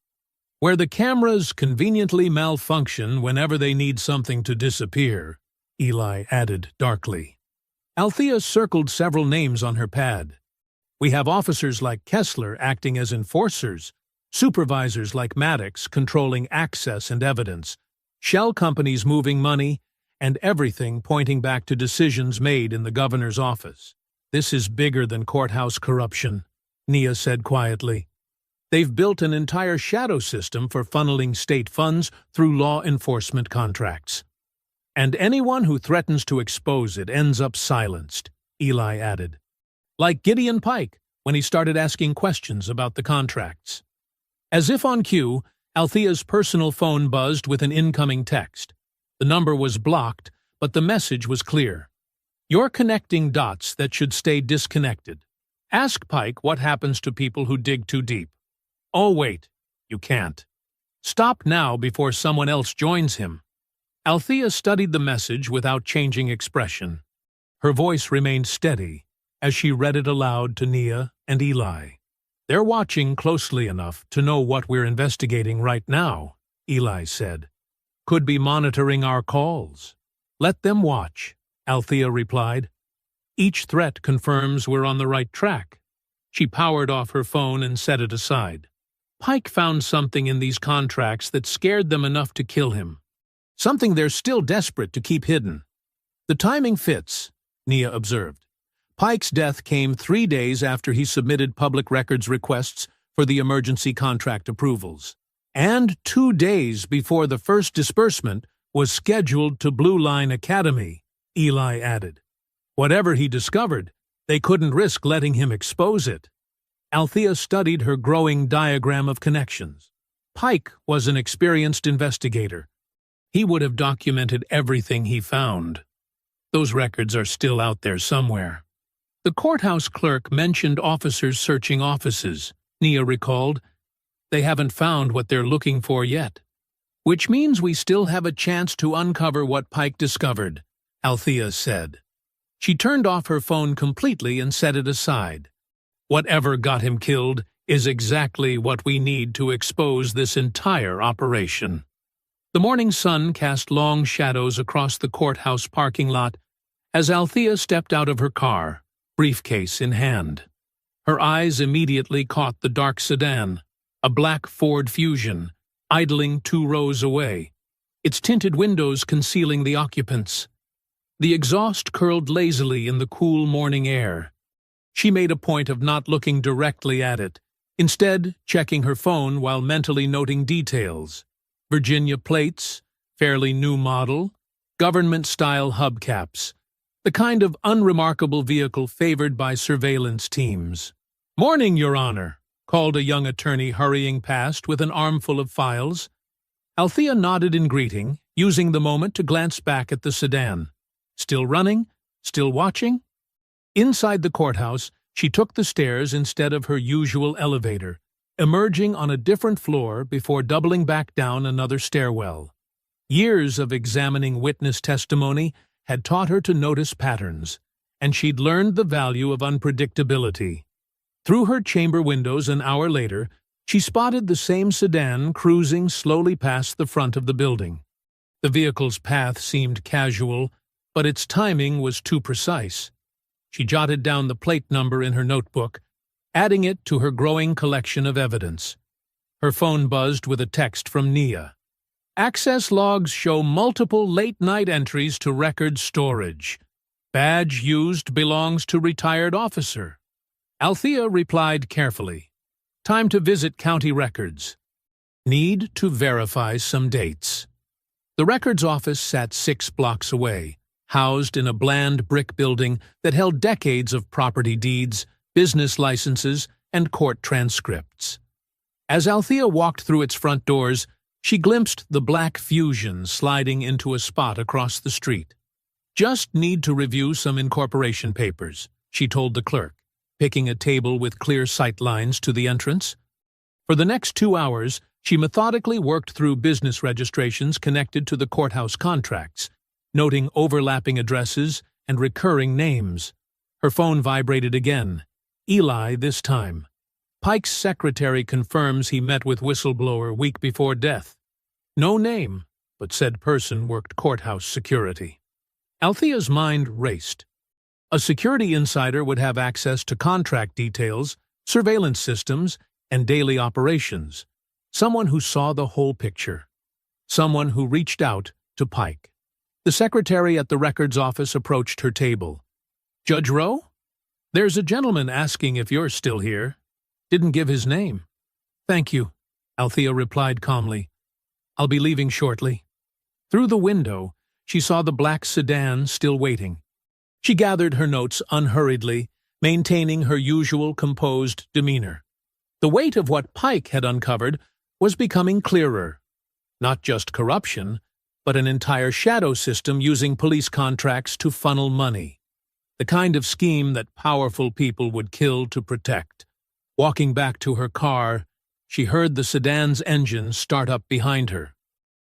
Where the cameras conveniently malfunction whenever they need something to disappear," Eli added darkly. Althea circled several names on her pad. "We have officers like Kessler acting as enforcers, supervisors like Maddox controlling access and evidence, shell companies moving money, and everything pointing back to decisions made in the governor's office. This is bigger than courthouse corruption," Nia said quietly. "They've built an entire shadow system for funneling state funds through law enforcement contracts. And anyone who threatens to expose it ends up silenced," Eli added. "Like Gideon Pike, when he started asking questions about the contracts." As if on cue, Althea's personal phone buzzed with an incoming text. The number was blocked, but the message was clear. "You're connecting dots that should stay disconnected. Ask Pike what happens to people who dig too deep. Oh, wait, you can't. Stop now before someone else joins him." Althea studied the message without changing expression. Her voice remained steady as she read it aloud to Nia and Eli. "They're watching closely enough to know what we're investigating right now," Eli said. "Could be monitoring our calls." "Let them watch," Althea replied. "Each threat confirms we're on the right track." She powered off her phone and set it aside. Pike found something in these contracts that scared them enough to kill him. Something they're still desperate to keep hidden. "The timing fits," Nia observed. Pike's death came 3 days after he submitted public records requests for the emergency contract approvals, and 2 days before the first disbursement was scheduled to Blue Line Academy, Eli added. Whatever he discovered, they couldn't risk letting him expose it. Althea studied her growing diagram of connections. Pike was an experienced investigator. He would have documented everything he found. Those records are still out there somewhere. The courthouse clerk mentioned officers searching offices, Nia recalled. They haven't found what they're looking for yet. Which means we still have a chance to uncover what Pike discovered, Althea said. She turned off her phone completely and set it aside. Whatever got him killed is exactly what we need to expose this entire operation. The morning sun cast long shadows across the courthouse parking lot as Althea stepped out of her car, briefcase in hand. Her eyes immediately caught the dark sedan, a black Ford Fusion, idling 2 rows away, its tinted windows concealing the occupants. The exhaust curled lazily in the cool morning air. She made a point of not looking directly at it, instead checking her phone while mentally noting details. Virginia plates, fairly new model, government-style hubcaps, the kind of unremarkable vehicle favored by surveillance teams. "Morning, Your Honor," called a young attorney hurrying past with an armful of files. Althea nodded in greeting, using the moment to glance back at the sedan. Still running? Still watching? Inside the courthouse, she took the stairs instead of her usual elevator, emerging on a different floor before doubling back down another stairwell. Years of examining witness testimony had taught her to notice patterns, and she'd learned the value of unpredictability. Through her chamber windows an hour later, she spotted the same sedan cruising slowly past the front of the building. The vehicle's path seemed casual, but its timing was too precise. She jotted down the plate number in her notebook, adding it to her growing collection of evidence. Her phone buzzed with a text from Nia. Access logs show multiple late-night entries to record storage. Badge used belongs to retired officer. Althea replied carefully. Time to visit county records. Need to verify some dates. The records office sat 6 blocks away, housed in a bland brick building that held decades of property deeds, business licenses, and court transcripts. As Althea walked through its front doors, she glimpsed the black Fusion sliding into a spot across the street. Just need to review some incorporation papers, she told the clerk, picking a table with clear sight lines to the entrance. For the next 2 hours, she methodically worked through business registrations connected to the courthouse contracts, noting overlapping addresses and recurring names. Her phone vibrated again. Eli this time. Pike's secretary confirms he met with whistleblower week before death. No name, but said person worked courthouse security. Althea's mind raced. A security insider would have access to contract details, surveillance systems, and daily operations. Someone who saw the whole picture. Someone who reached out to Pike. The secretary at the records office approached her table. Judge Rowe? There's a gentleman asking if you're still here. Didn't give his name. Thank you, Althea replied calmly. I'll be leaving shortly. Through the window, she saw the black sedan still waiting. She gathered her notes unhurriedly, maintaining her usual composed demeanor. The weight of what Pike had uncovered was becoming clearer. Not just corruption, but an entire shadow system using police contracts to funnel money. The kind of scheme that powerful people would kill to protect. Walking back to her car, she heard the sedan's engine start up behind her.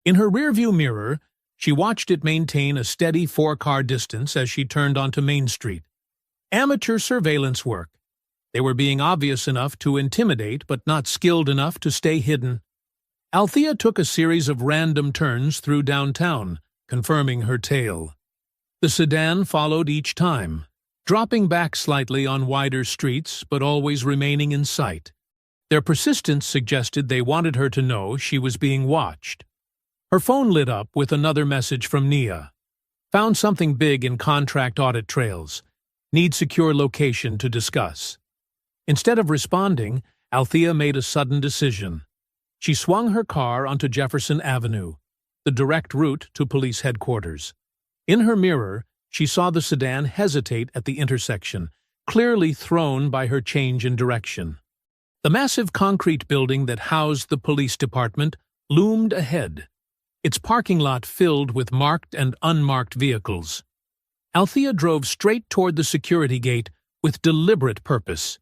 In her rearview mirror, she watched it maintain a steady 4-car distance as she turned onto Main Street. Amateur surveillance work. They were being obvious enough to intimidate, but not skilled enough to stay hidden. Althea took a series of random turns through downtown, confirming her tale. The sedan followed each time, dropping back slightly on wider streets but always remaining in sight. Their persistence suggested they wanted her to know she was being watched. Her phone lit up with another message from Nia. Found something big in contract audit trails. Need secure location to discuss. Instead of responding, Althea made a sudden decision. She swung her car onto Jefferson Avenue. the direct route to police headquarters. In her mirror, she saw the sedan hesitate at the intersection, clearly thrown by her change in direction. The massive concrete building that housed the police department loomed ahead, its parking lot filled with marked and unmarked vehicles. Althea drove straight toward the security gate with deliberate purpose.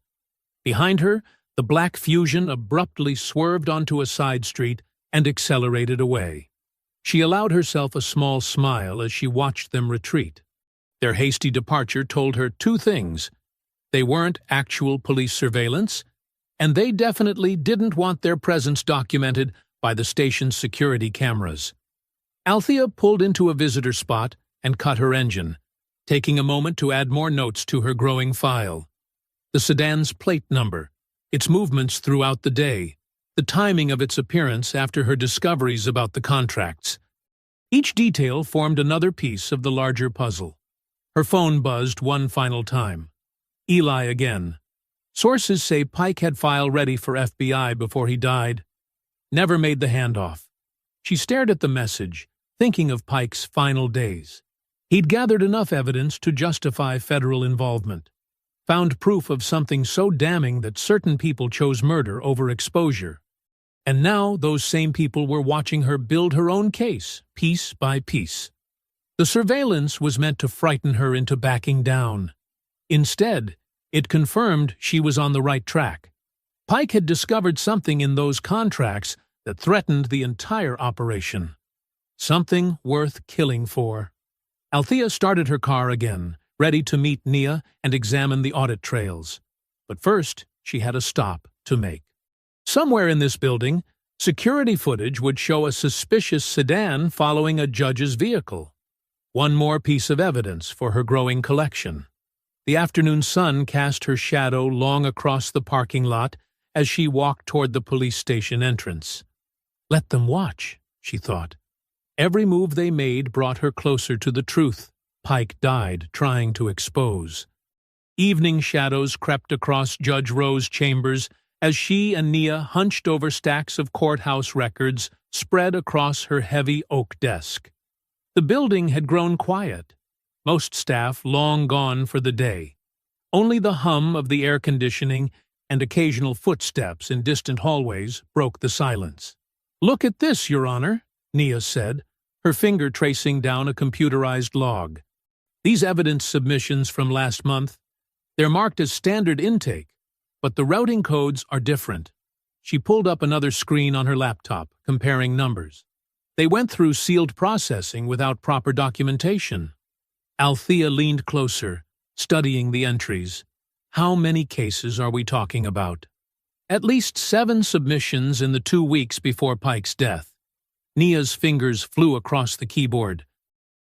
Behind her, the black Fusion abruptly swerved onto a side street and accelerated away. She allowed herself a small smile as she watched them retreat. Their hasty departure told her two things. They weren't actual police surveillance, and they definitely didn't want their presence documented by the station's security cameras. Althea pulled into a visitor spot and cut her engine, taking a moment to add more notes to her growing file. The sedan's plate number, its movements throughout the day, the timing of its appearance after her discoveries about the contracts. Each detail formed another piece of the larger puzzle. Her phone buzzed one final time. Eli again. Sources say Pike had file ready for FBI before he died. Never made the handoff. She stared at the message, thinking of Pike's final days. He'd gathered enough evidence to justify federal involvement. Found proof of something so damning that certain people chose murder over exposure. And now those same people were watching her build her own case, piece by piece. The surveillance was meant to frighten her into backing down. Instead, it confirmed she was on the right track. Pike had discovered something in those contracts that threatened the entire operation. Something worth killing for. Althea started her car again, ready to meet Nia and examine the audit trails. But first, she had a stop to make. Somewhere in this building, security footage would show a suspicious sedan following a judge's vehicle. One more piece of evidence for her growing collection. The afternoon sun cast her shadow long across the parking lot as she walked toward the police station entrance. Let them watch, she thought. Every move they made brought her closer to the truth Pike died trying to expose. Evening shadows crept across Judge Rowe's chambers as she and Nia hunched over stacks of courthouse records spread across her heavy oak desk. The building had grown quiet, most staff long gone for the day. Only the hum of the air conditioning and occasional footsteps in distant hallways broke the silence. "Look at this, Your Honor," Nia said, her finger tracing down a computerized log. "These evidence submissions from last month, they're marked as standard intake, but the routing codes are different." She pulled up another screen on her laptop, comparing numbers. They went through sealed processing without proper documentation. Althea leaned closer, studying the entries. How many cases are we talking about? At least 7 submissions in the 2 weeks before Pike's death. Nia's fingers flew across the keyboard.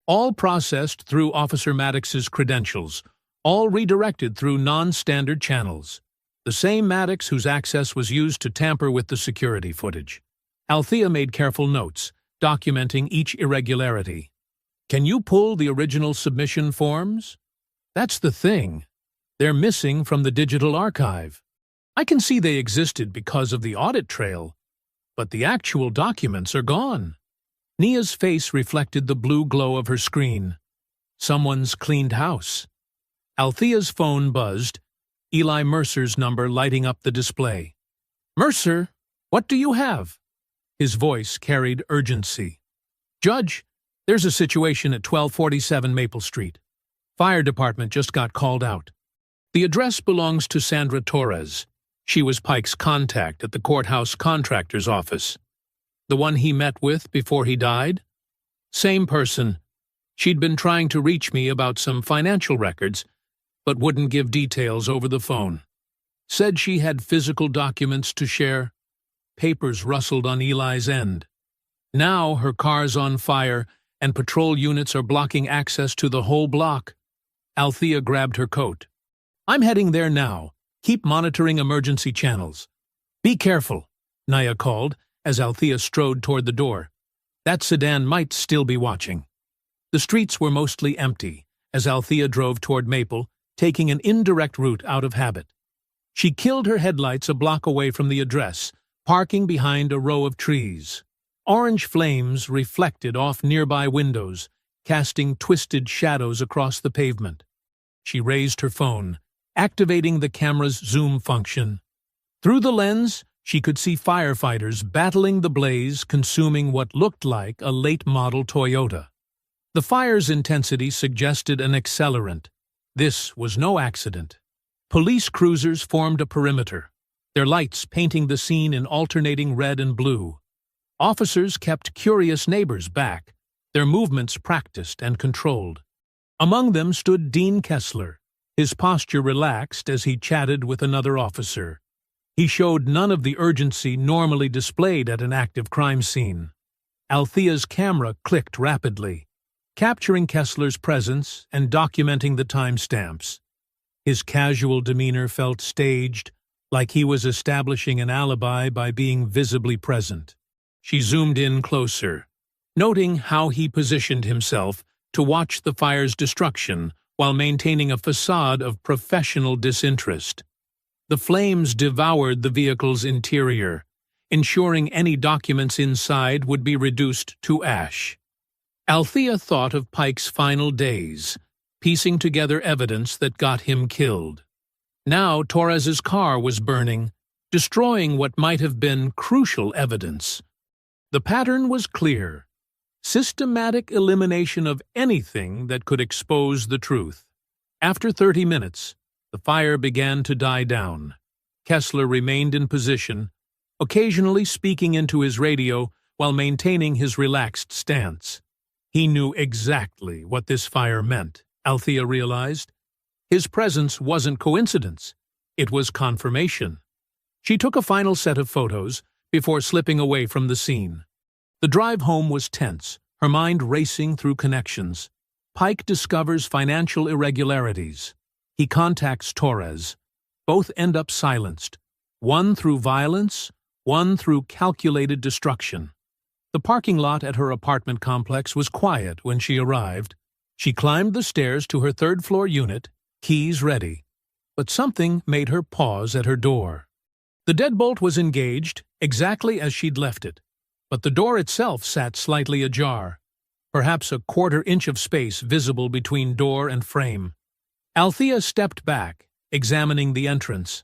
All processed through Officer Maddox's credentials, all redirected through non-standard channels. The same Maddox whose access was used to tamper with the security footage. Althea made careful notes, documenting each irregularity. "Can you pull the original submission forms?" "That's the thing. They're missing from the digital archive. I can see they existed because of the audit trail, but the actual documents are gone." Nia's face reflected the blue glow of her screen. Someone's cleaned house. Althea's phone buzzed, Eli Mercer's number lighting up the display. "Mercer, what do you have?" His voice carried urgency. "Judge, there's a situation at 1247 Maple Street. Fire department just got called out. The address belongs to Sandra Torres. She was Pike's contact at the courthouse contractor's office. The one he met with before he died? Same person. She'd been trying to reach me about some financial records, but wouldn't give details over the phone. Said she had physical documents to share." Papers rustled on Eli's end. "Now her car's on fire, and patrol units are blocking access to the whole block." Althea grabbed her coat. "I'm heading there now. Keep monitoring emergency channels." "Be careful," Nia called as Althea strode toward the door. That sedan might still be watching. The streets were mostly empty as Althea drove toward Maple, taking an indirect route out of habit. She killed her headlights a block away from the address, parking behind a row of trees. Orange flames reflected off nearby windows, casting twisted shadows across the pavement. She raised her phone, activating the camera's zoom function. Through the lens, she could see firefighters battling the blaze, consuming what looked like a late-model Toyota. The fire's intensity suggested an accelerant. This was no accident. Police cruisers formed a perimeter, their lights painting the scene in alternating red and blue. Officers kept curious neighbors back, their movements practiced and controlled. Among them stood Dean Kessler, his posture relaxed as he chatted with another officer. He showed none of the urgency normally displayed at an active crime scene. Althea's camera clicked rapidly, capturing Kessler's presence and documenting the timestamps. His casual demeanor felt staged, like he was establishing an alibi by being visibly present. She zoomed in closer, noting how he positioned himself to watch the fire's destruction while maintaining a facade of professional disinterest. The flames devoured the vehicle's interior, ensuring any documents inside would be reduced to ash. Althea thought of Pike's final days, piecing together evidence that got him killed. Now Torres's car was burning, destroying what might have been crucial evidence. The pattern was clear: systematic elimination of anything that could expose the truth. After 30 minutes, the fire began to die down. Kessler remained in position, occasionally speaking into his radio while maintaining his relaxed stance. He knew exactly what this fire meant, Althea realized. His presence wasn't coincidence, it was confirmation. She took a final set of photos before slipping away from the scene. The drive home was tense, her mind racing through connections. Pike discovers financial irregularities. He contacts Torres. Both end up silenced, one through violence, one through calculated destruction. The parking lot at her apartment complex was quiet when she arrived. She climbed the stairs to her third-floor unit, keys ready. But something made her pause at her door. The deadbolt was engaged, exactly as she'd left it, but the door itself sat slightly ajar, perhaps a quarter-inch of space visible between door and frame. Althea stepped back, examining the entrance.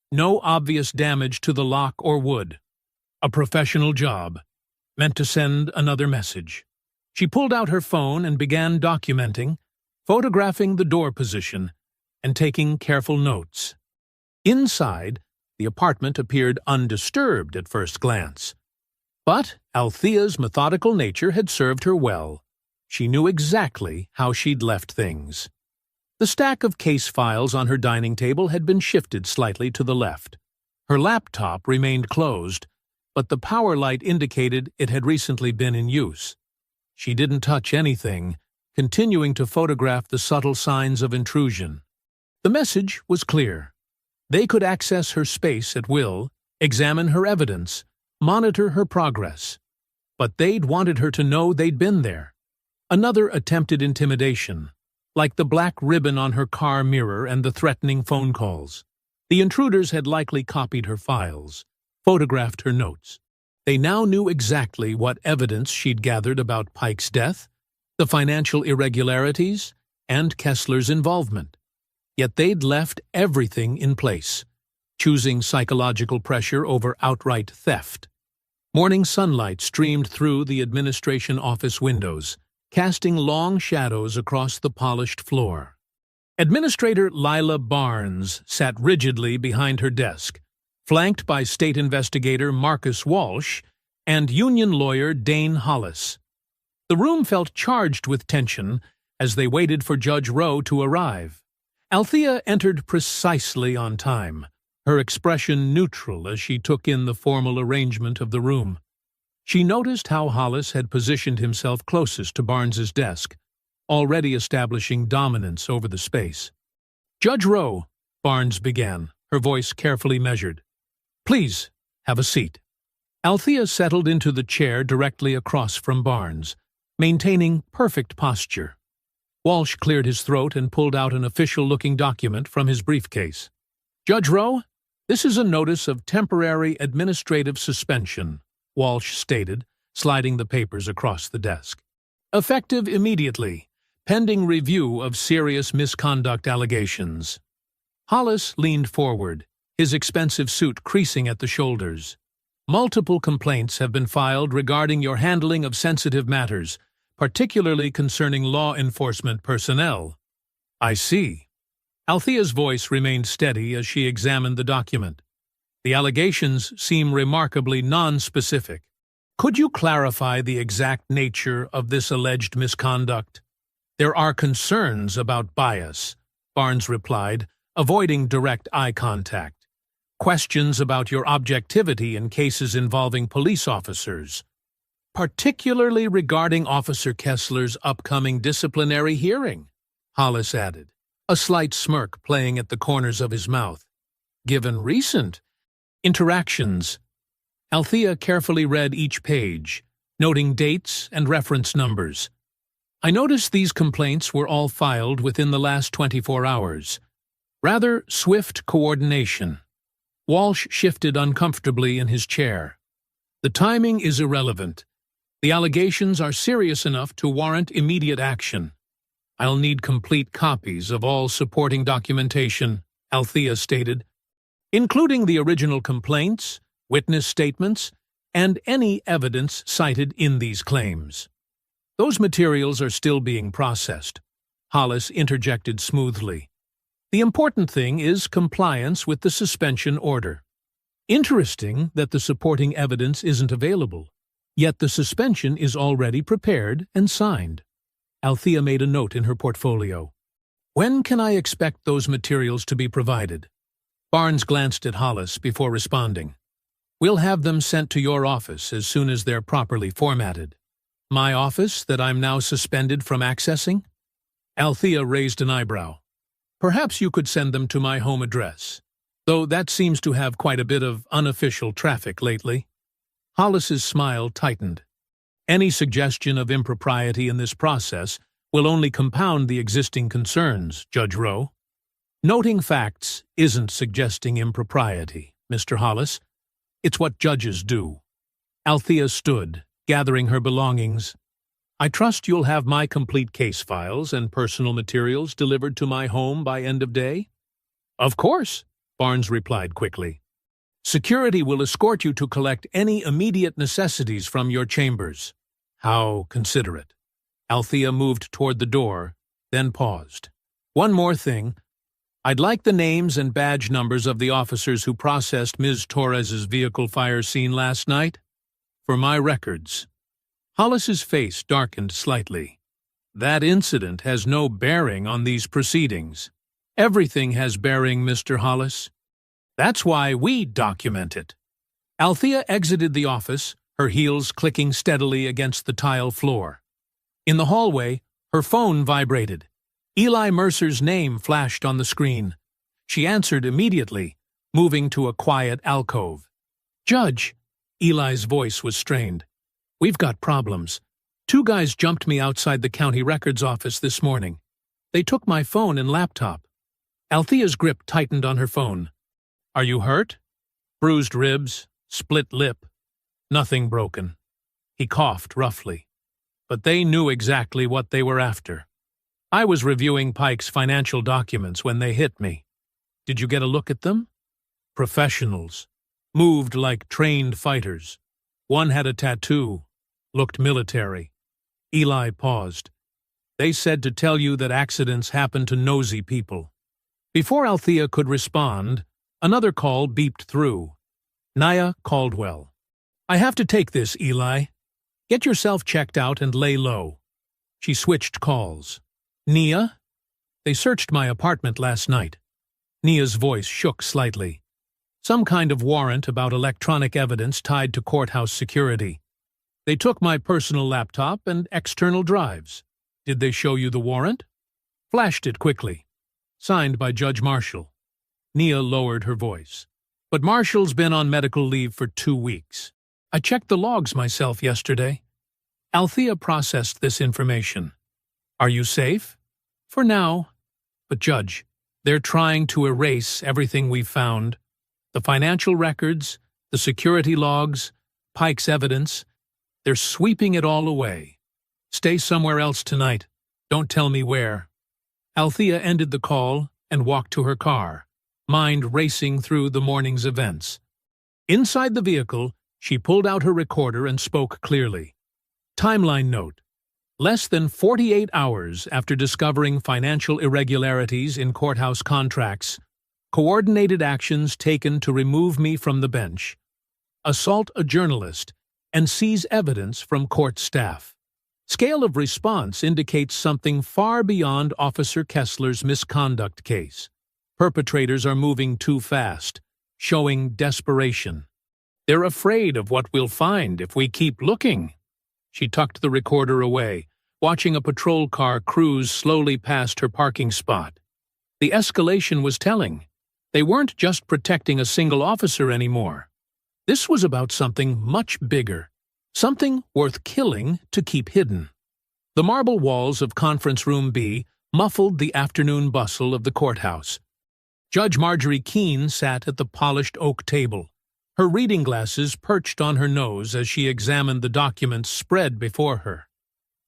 No obvious damage to the lock or wood. A professional job, meant to send another message. She pulled out her phone and began documenting, photographing the door position, and taking careful notes. Inside, the apartment appeared undisturbed at first glance. But Althea's methodical nature had served her well. She knew exactly how she'd left things. The stack of case files on her dining table had been shifted slightly to the left. Her laptop remained closed, but the power light indicated it had recently been in use. She didn't touch anything, continuing to photograph the subtle signs of intrusion. The message was clear. They could access her space at will, examine her evidence, monitor her progress. But they'd wanted her to know they'd been there. Another attempted intimidation, like the black ribbon on her car mirror and the threatening phone calls. The intruders had likely copied her files, photographed her notes. They now knew exactly what evidence she'd gathered about Pike's death, the financial irregularities, and Kessler's involvement. Yet they'd left everything in place, choosing psychological pressure over outright theft. Morning sunlight streamed through the administration office windows, casting long shadows across the polished floor. Administrator Lila Barnes sat rigidly behind her desk, flanked by state investigator Marcus Walsh and union lawyer Dane Hollis. The room felt charged with tension as they waited for Judge Rowe to arrive. Althea entered precisely on time, her expression neutral as she took in the formal arrangement of the room. She noticed how Hollis had positioned himself closest to Barnes's desk, already establishing dominance over the space. "Judge Rowe," Barnes began, her voice carefully measured. "Please, have a seat." Althea settled into the chair directly across from Barnes, maintaining perfect posture. Walsh cleared his throat and pulled out an official-looking document from his briefcase. "Judge Rowe, this is a notice of temporary administrative suspension," Walsh stated, sliding the papers across the desk. Effective immediately, pending review of serious misconduct allegations. Hollis leaned forward, his expensive suit creasing at the shoulders. Multiple complaints have been filed regarding your handling of sensitive matters, particularly concerning law enforcement personnel. I see. Althea's voice remained steady as she examined the document. The allegations seem remarkably non-specific. Could you clarify the exact nature of this alleged misconduct? There are concerns about bias, Barnes replied, avoiding direct eye contact. Questions about your objectivity in cases involving police officers, particularly regarding Officer Kessler's upcoming disciplinary hearing, Hollis added, a slight smirk playing at the corners of his mouth. Given recent interactions, Althea carefully read each page, noting dates and reference numbers. I noticed these complaints were all filed within the last 24 hours. Rather swift coordination. Walsh shifted uncomfortably in his chair. The timing is irrelevant. The allegations are serious enough to warrant immediate action. I'll need complete copies of all supporting documentation, Althea stated, including the original complaints, witness statements, and any evidence cited in these claims. Those materials are still being processed, Hollis interjected smoothly. The important thing is compliance with the suspension order. Interesting that the supporting evidence isn't available, yet the suspension is already prepared and signed. Althea made a note in her portfolio. When can I expect those materials to be provided? Barnes glanced at Hollis before responding. We'll have them sent to your office as soon as they're properly formatted. My office that I'm now suspended from accessing? Althea raised an eyebrow. Perhaps you could send them to my home address, though that seems to have quite a bit of unofficial traffic lately. Hollis's smile tightened. Any suggestion of impropriety in this process will only compound the existing concerns, Judge Rowe. Noting facts isn't suggesting impropriety, Mr. Hollis. It's what judges do. Althea stood, gathering her belongings. I trust you'll have my complete case files and personal materials delivered to my home by end of day? Of course, Barnes replied quickly. Security will escort you to collect any immediate necessities from your chambers. How considerate. Althea moved toward the door, then paused. One more thing. I'd like the names and badge numbers of the officers who processed Ms. Torres's vehicle fire scene last night. For my records. Hollis's face darkened slightly. That incident has no bearing on these proceedings. Everything has bearing, Mr. Hollis. That's why we document it. Althea exited the office, her heels clicking steadily against the tile floor. In the hallway, her phone vibrated. Eli Mercer's name flashed on the screen. She answered immediately, moving to a quiet alcove. Judge, Eli's voice was strained. We've got problems. 2 guys jumped me outside the county records office this morning. They took my phone and laptop. Althea's grip tightened on her phone. Are you hurt? Bruised ribs, split lip. Nothing broken. He coughed roughly. But they knew exactly what they were after. I was reviewing Pike's financial documents when they hit me. Did you get a look at them? Professionals. Moved like trained fighters. One had a tattoo. Looked military. Eli paused. They said to tell you that accidents happen to nosy people. Before Althea could respond, another call beeped through. Nia Caldwell. I have to take this, Eli. Get yourself checked out and lay low. She switched calls. Nia? They searched my apartment last night. Nia's voice shook slightly. Some kind of warrant about electronic evidence tied to courthouse security. They took my personal laptop and external drives. Did they show you the warrant? Flashed it quickly. Signed by Judge Marshall. Nia lowered her voice. But Marshall's been on medical leave for 2 weeks. I checked the logs myself yesterday. Althea processed this information. Are you safe? For now. But Judge, they're trying to erase everything we've found. The financial records, the security logs, Pike's evidence. They're sweeping it all away. Stay somewhere else tonight. Don't tell me where." Althea ended the call and walked to her car, mind racing through the morning's events. Inside the vehicle, she pulled out her recorder and spoke clearly. Timeline note. Less than 48 hours after discovering financial irregularities in courthouse contracts, coordinated actions taken to remove me from the bench, assault a journalist, and seize evidence from court staff. Scale of response indicates something far beyond Officer Kessler's misconduct case. Perpetrators are moving too fast, showing desperation. They're afraid of what we'll find if we keep looking. She tucked the recorder away, watching a patrol car cruise slowly past her parking spot. The escalation was telling. They weren't just protecting a single officer anymore. This was about something much bigger, something worth killing to keep hidden. The marble walls of Conference Room B muffled the afternoon bustle of the courthouse. Judge Marjorie Keene sat at the polished oak table, her reading glasses perched on her nose as she examined the documents spread before her.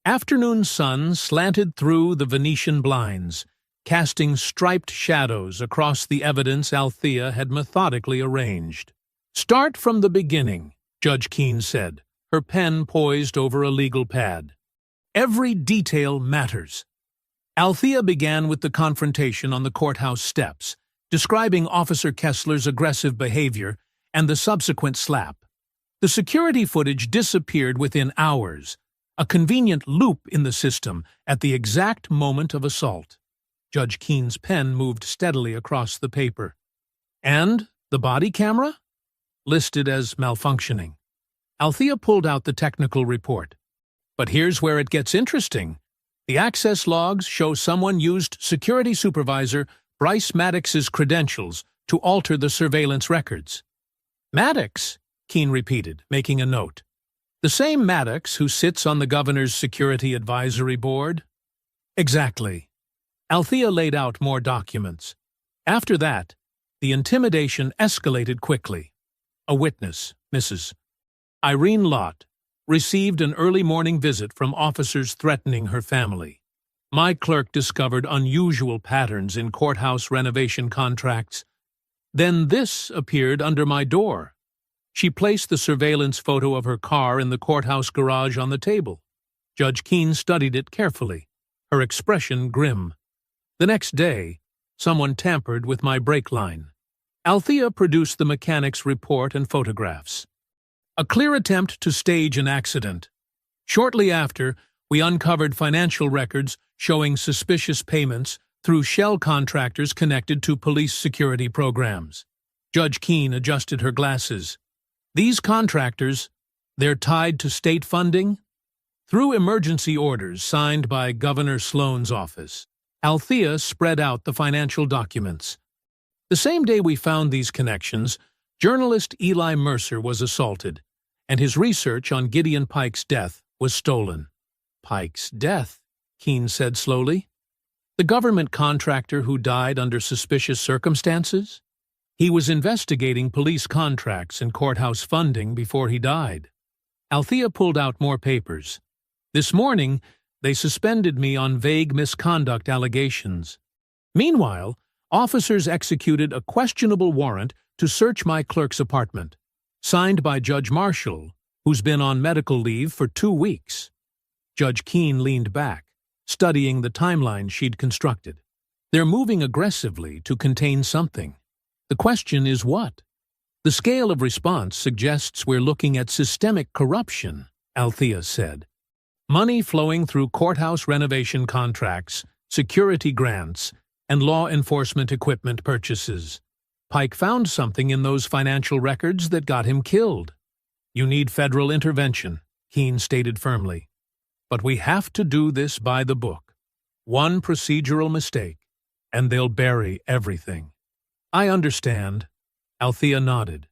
Afternoon sun slanted through the Venetian blinds, casting striped shadows across the evidence Althea had methodically arranged. "Start from the beginning," Judge Keene said, her pen poised over a legal pad. "Every detail matters." Althea began with the confrontation on the courthouse steps, describing Officer Kessler's aggressive behavior and the subsequent slap. The security footage disappeared within hours, a convenient loop in the system at the exact moment of assault. Judge Keene's pen moved steadily across the paper. "And the body camera?" "Listed as malfunctioning." Althea pulled out the technical report. "But here's where it gets interesting. The access logs show someone used security supervisor Bryce Maddox's credentials to alter the surveillance records." "Maddox?" Keene repeated, making a note. "The same Maddox who sits on the governor's security advisory board?" "Exactly." Althea laid out more documents. After that, the intimidation escalated quickly. A witness, Mrs. Irene Lott, received an early morning visit from officers threatening her family. My clerk discovered unusual patterns in courthouse renovation contracts. Then this appeared under my door. She placed the surveillance photo of her car in the courthouse garage on the table. Judge Keene studied it carefully, her expression grim. The next day, someone tampered with my brake line. Althea produced the mechanic's report and photographs. A clear attempt to stage an accident. Shortly after, we uncovered financial records showing suspicious payments through shell contractors connected to police security programs. Judge Keene adjusted her glasses. "These contractors, they're tied to state funding?" "Through emergency orders signed by Governor Sloan's office." Althea spread out the financial documents. The same day we found these connections, journalist Eli Mercer was assaulted, and his research on Gideon Pike's death was stolen. "Pike's death," Keene said slowly. "The government contractor who died under suspicious circumstances? He was investigating police contracts and courthouse funding before he died." Althea pulled out more papers. "This morning, they suspended me on vague misconduct allegations. Meanwhile, officers executed a questionable warrant to search my clerk's apartment, signed by Judge Marshall, who's been on medical leave for 2 weeks. Judge Keene leaned back, studying the timeline she'd constructed. They're moving aggressively to contain something. The question is what? The scale of response suggests we're looking at systemic corruption, Althea said. Money flowing through courthouse renovation contracts, security grants, and law enforcement equipment purchases. Pike found something in those financial records that got him killed. You need federal intervention, Keene stated firmly. But we have to do this by the book. One procedural mistake, and they'll bury everything. I understand. Althea nodded.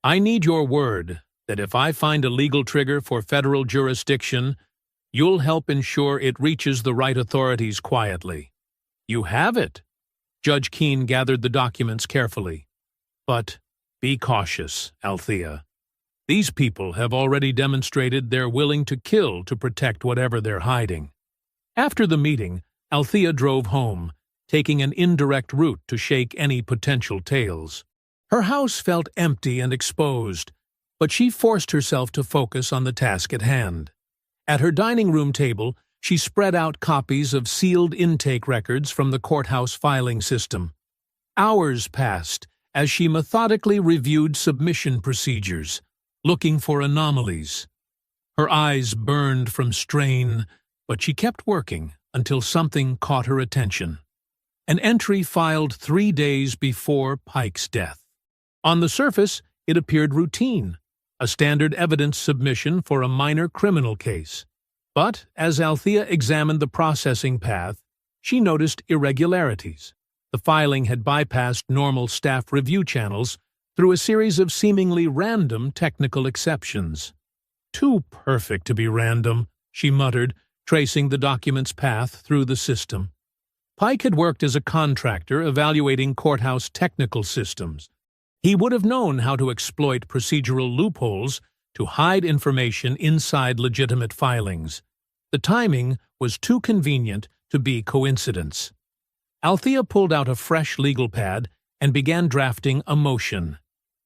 I need your word that if I find a legal trigger for federal jurisdiction, you'll help ensure it reaches the right authorities quietly. You have it. Judge Keene gathered the documents carefully. But be cautious, Althea. These people have already demonstrated they're willing to kill to protect whatever they're hiding. After the meeting, Althea drove home, taking an indirect route to shake any potential tales. Her house felt empty and exposed, but she forced herself to focus on the task at hand. At her dining room table, she spread out copies of sealed intake records from the courthouse filing system. Hours passed as she methodically reviewed submission procedures, looking for anomalies. Her eyes burned from strain, but she kept working until something caught her attention. An entry filed 3 days before Pike's death. On the surface, it appeared routine, a standard evidence submission for a minor criminal case. But as Althea examined the processing path, she noticed irregularities. The filing had bypassed normal staff review channels through a series of seemingly random technical exceptions. "Too perfect to be random," she muttered, tracing the document's path through the system. Pike had worked as a contractor evaluating courthouse technical systems. He would have known how to exploit procedural loopholes to hide information inside legitimate filings. The timing was too convenient to be coincidence. Althea pulled out a fresh legal pad and began drafting a motion.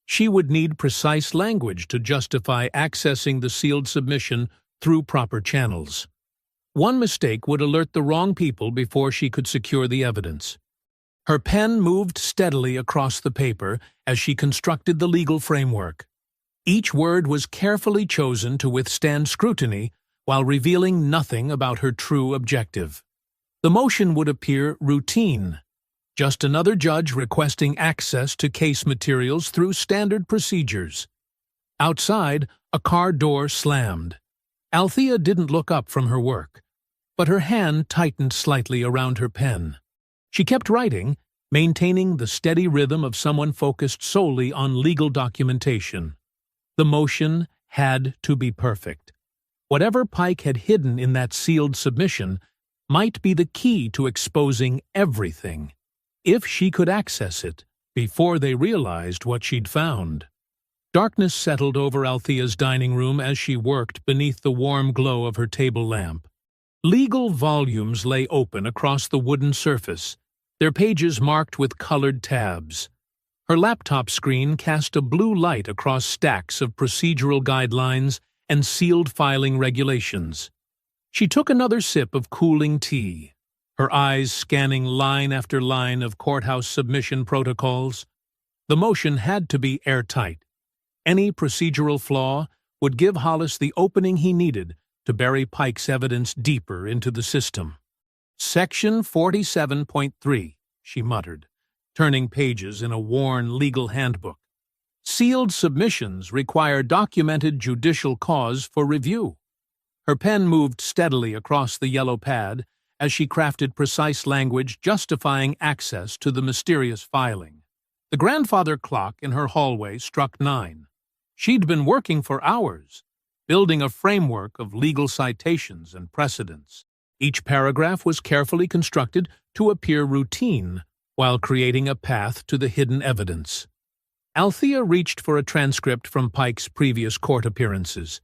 She would need precise language to justify accessing the sealed submission through proper channels. One mistake would alert the wrong people before she could secure the evidence. Her pen moved steadily across the paper as she constructed the legal framework. Each word was carefully chosen to withstand scrutiny while revealing nothing about her true objective. The motion would appear routine, just another judge requesting access to case materials through standard procedures. Outside, a car door slammed. Althea didn't look up from her work, but her hand tightened slightly around her pen. She kept writing, maintaining the steady rhythm of someone focused solely on legal documentation. The motion had to be perfect. Whatever Pike had hidden in that sealed submission might be the key to exposing everything, if she could access it before they realized what she'd found. Darkness settled over Althea's dining room as she worked beneath the warm glow of her table lamp. Legal volumes lay open across the wooden surface, their pages marked with colored tabs. Her laptop screen cast a blue light across stacks of procedural guidelines and sealed filing regulations. She took another sip of cooling tea, her eyes scanning line after line of courthouse submission protocols. The motion had to be airtight. Any procedural flaw would give Hollis the opening he needed to bury Pike's evidence deeper into the system. Section 47.3, she muttered, turning pages in a worn legal handbook. Sealed submissions require documented judicial cause for review. Her pen moved steadily across the yellow pad as she crafted precise language justifying access to the mysterious filing. The grandfather clock in her hallway struck 9. She'd been working for hours, building a framework of legal citations and precedents. Each paragraph was carefully constructed to appear routine while creating a path to the hidden evidence. Althea reached for a transcript from Pike's previous court appearances.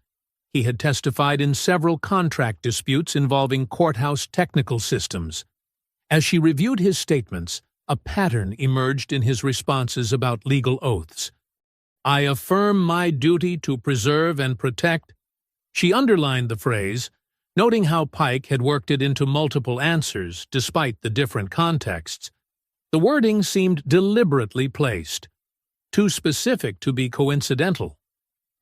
He had testified in several contract disputes involving courthouse technical systems. As she reviewed his statements, a pattern emerged in his responses about legal oaths. "I affirm my duty to preserve and protect." She underlined the phrase, noting how Pike had worked it into multiple answers despite the different contexts. The wording seemed deliberately placed, too specific to be coincidental.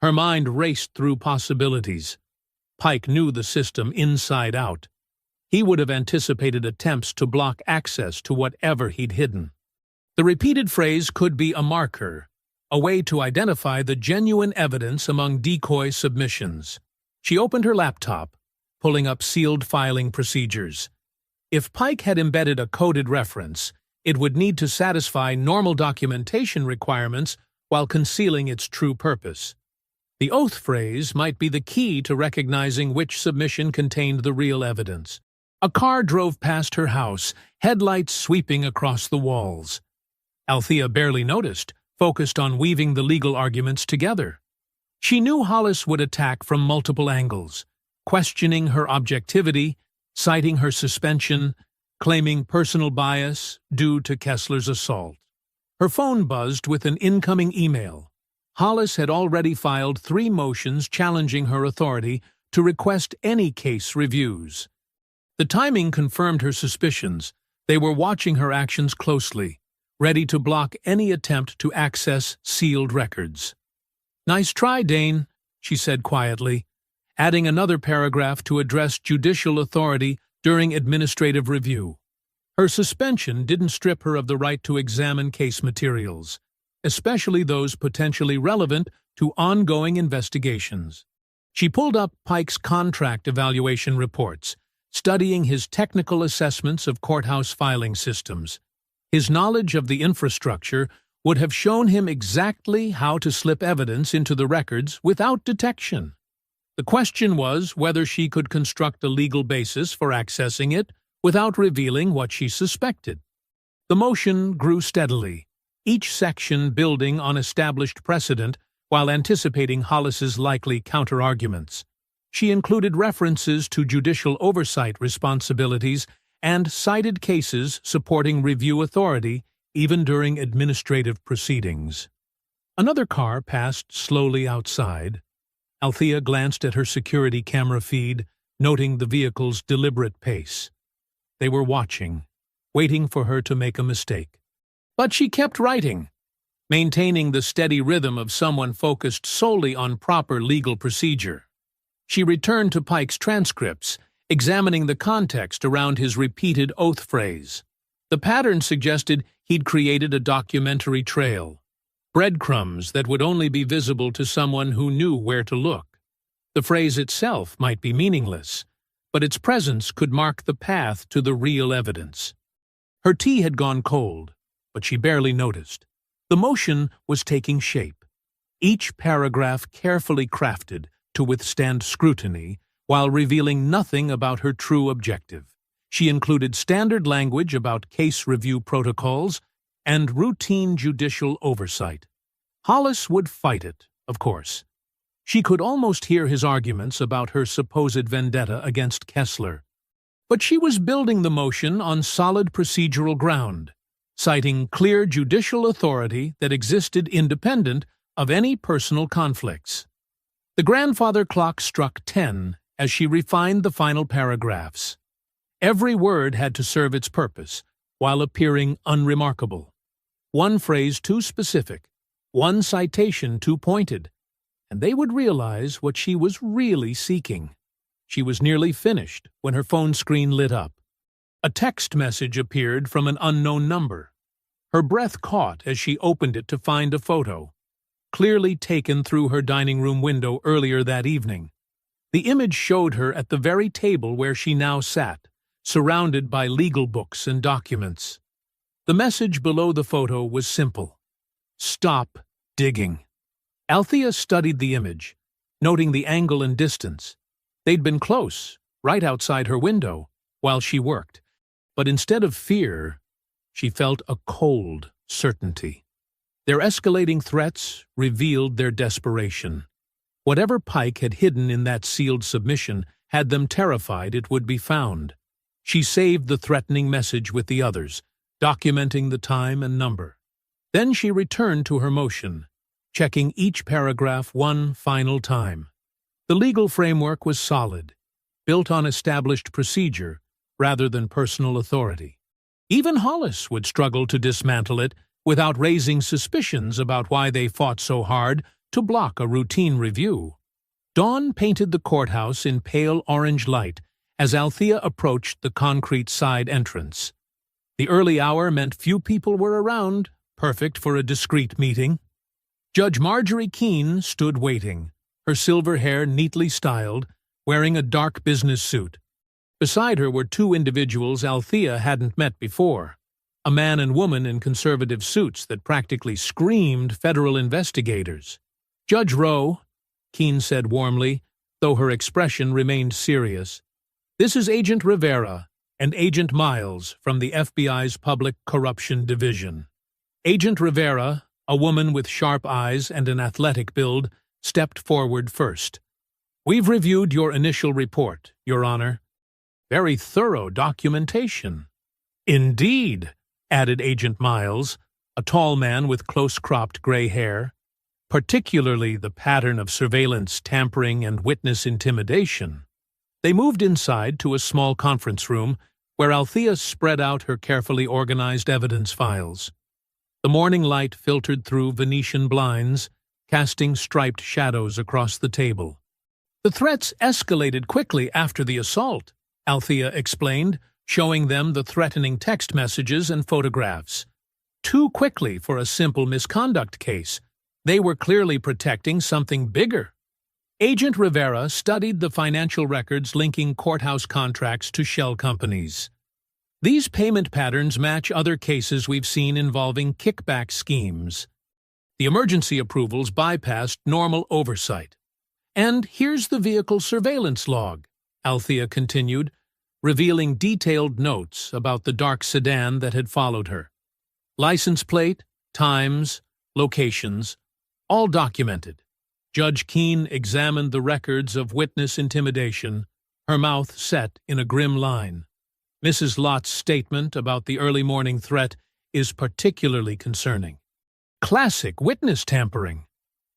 Her mind raced through possibilities. Pike knew the system inside out. He would have anticipated attempts to block access to whatever he'd hidden. The repeated phrase could be a marker, a way to identify the genuine evidence among decoy submissions. She opened her laptop, pulling up sealed filing procedures. If Pike had embedded a coded reference, it would need to satisfy normal documentation requirements while concealing its true purpose. The oath phrase might be the key to recognizing which submission contained the real evidence. A car drove past her house, headlights sweeping across the walls. Althea barely noticed, focused on weaving the legal arguments together. She knew Hollis would attack from multiple angles, questioning her objectivity, citing her suspension, claiming personal bias due to Kessler's assault. Her phone buzzed with an incoming email. Hollis had already filed 3 motions challenging her authority to request any case reviews. The timing confirmed her suspicions. They were watching her actions closely, ready to block any attempt to access sealed records. "Nice try, Dane," she said quietly, adding another paragraph to address judicial authority during administrative review. Her suspension didn't strip her of the right to examine case materials, especially those potentially relevant to ongoing investigations. She pulled up Pike's contract evaluation reports, studying his technical assessments of courthouse filing systems. His knowledge of the infrastructure would have shown him exactly how to slip evidence into the records without detection. The question was whether she could construct a legal basis for accessing it without revealing what she suspected. The motion grew steadily, each section building on established precedent while anticipating Hollis's likely counterarguments. She included references to judicial oversight responsibilities and cited cases supporting review authority even during administrative proceedings. Another car passed slowly outside. Althea glanced at her security camera feed, noting the vehicle's deliberate pace. They were watching, waiting for her to make a mistake. But she kept writing, maintaining the steady rhythm of someone focused solely on proper legal procedure. She returned to Pike's transcripts, examining the context around his repeated oath phrase. The pattern suggested he'd created a documentary trail, breadcrumbs that would only be visible to someone who knew where to look. The phrase itself might be meaningless, but its presence could mark the path to the real evidence. Her tea had gone cold, but she barely noticed. The motion was taking shape, each paragraph carefully crafted to withstand scrutiny while revealing nothing about her true objective. She included standard language about case review protocols and routine judicial oversight. Hollis would fight it, of course. She could almost hear his arguments about her supposed vendetta against Kessler. But she was building the motion on solid procedural ground, citing clear judicial authority that existed independent of any personal conflicts. The grandfather clock struck 10 as she refined the final paragraphs. Every word had to serve its purpose, while appearing unremarkable. One phrase too specific, one citation too pointed, and they would realize what she was really seeking. She was nearly finished when her phone screen lit up. A text message appeared from an unknown number. Her breath caught as she opened it to find a photo, clearly taken through her dining room window earlier that evening. The image showed her at the very table where she now sat, surrounded by legal books and documents. The message below the photo was simple: "Stop digging." Althea studied the image, noting the angle and distance. They'd been close, right outside her window, while she worked. But instead of fear, she felt a cold certainty. Their escalating threats revealed their desperation. Whatever Pike had hidden in that sealed submission had them terrified it would be found. She saved the threatening message with the others, documenting the time and number. Then she returned to her motion, checking each paragraph one final time. The legal framework was solid, built on established procedure rather than personal authority. Even Hollis would struggle to dismantle it without raising suspicions about why they fought so hard to block a routine review. Dawn painted the courthouse in pale orange light as Althea approached the concrete side entrance. The early hour meant few people were around, perfect for a discreet meeting. Judge Marjorie Keene stood waiting, her silver hair neatly styled, wearing a dark business suit. Beside her were 2 individuals Althea hadn't met before, a man and woman in conservative suits that practically screamed federal investigators. "Judge Rowe," Keene said warmly, though her expression remained serious, "this is Agent Rivera and Agent Miles from the FBI's Public Corruption Division." Agent Rivera, a woman with sharp eyes and an athletic build, stepped forward first. "We've reviewed your initial report, Your Honor. Very thorough documentation." "Indeed," added Agent Miles, a tall man with close-cropped gray hair, "particularly the pattern of surveillance, tampering, and witness intimidation." They moved inside to a small conference room where Althea spread out her carefully organized evidence files. The morning light filtered through Venetian blinds, casting striped shadows across the table. "The threats escalated quickly after the assault," Althea explained, showing them the threatening text messages and photographs. "Too quickly for a simple misconduct case. They were clearly protecting something bigger." Agent Rivera studied the financial records linking courthouse contracts to shell companies. "These payment patterns match other cases we've seen involving kickback schemes. The emergency approvals bypassed normal oversight. And here's the vehicle surveillance log," Althea continued, revealing detailed notes about the dark sedan that had followed her. "License plate, times, locations, all documented." Judge Keene examined the records of witness intimidation, her mouth set in a grim line. "Mrs. Lott's statement about the early morning threat is particularly concerning. Classic witness tampering."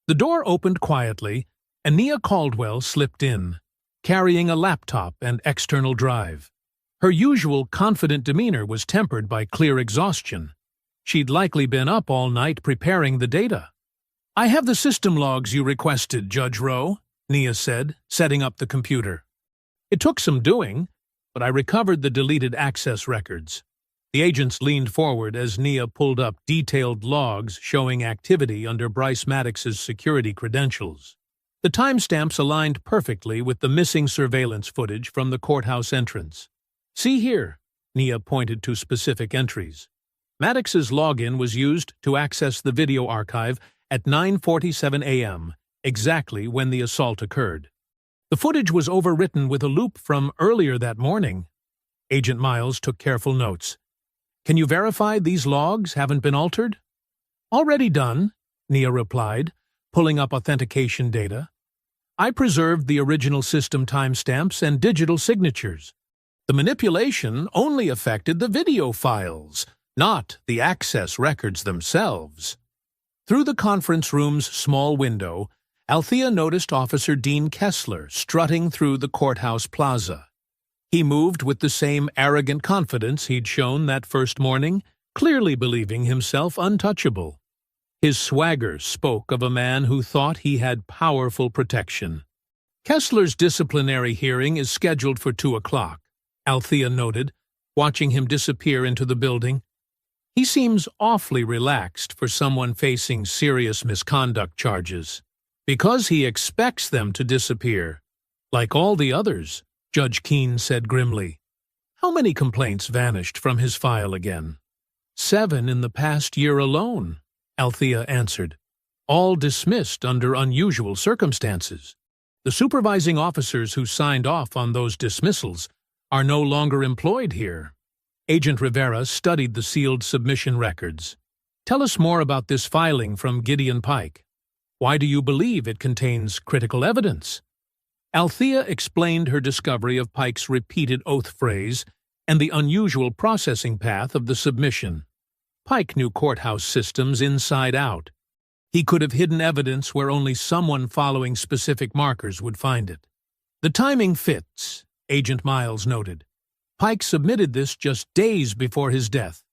The door opened quietly, and Nia Caldwell slipped in, carrying a laptop and external drive. Her usual confident demeanor was tempered by clear exhaustion. She'd likely been up all night preparing the data. "I have the system logs you requested, Judge Rowe," Nia said, setting up the computer. "It took some doing, but I recovered the deleted access records." The agents leaned forward as Nia pulled up detailed logs showing activity under Bryce Maddox's security credentials. The timestamps aligned perfectly with the missing surveillance footage from the courthouse entrance. "See here," Nia pointed to specific entries. Maddox's login was used to access the video archive at 9:47 a.m., exactly when the assault occurred. The footage was overwritten with a loop from earlier that morning. Agent Miles took careful notes. "Can you verify these logs haven't been altered?" "Already done," Nia replied, pulling up authentication data. "I preserved the original system timestamps and digital signatures. The manipulation only affected the video files, not the access records themselves." Through the conference room's small window, Althea noticed Officer Dean Kessler strutting through the courthouse plaza. He moved with the same arrogant confidence he'd shown that first morning, clearly believing himself untouchable. His swagger spoke of a man who thought he had powerful protection. "Kessler's disciplinary hearing is scheduled for 2 o'clock, Althea noted, watching him disappear into the building. "He seems awfully relaxed for someone facing serious misconduct charges." "Because he expects them to disappear, like all the others," Judge Keene said grimly. "How many complaints vanished from his file again?" 7 in the past year alone," Althea answered. "All dismissed under unusual circumstances. The supervising officers who signed off on those dismissals are no longer employed here." Agent Rivera studied the sealed submission records. "Tell us more about this filing from Gideon Pike. Why do you believe it contains critical evidence?" Althea explained her discovery of Pike's repeated oath phrase and the unusual processing path of the submission. Pike knew courthouse systems inside out. He could have hidden evidence where only someone following specific markers would find it. "The timing fits," Agent Miles noted. "Pike submitted this just days before his death,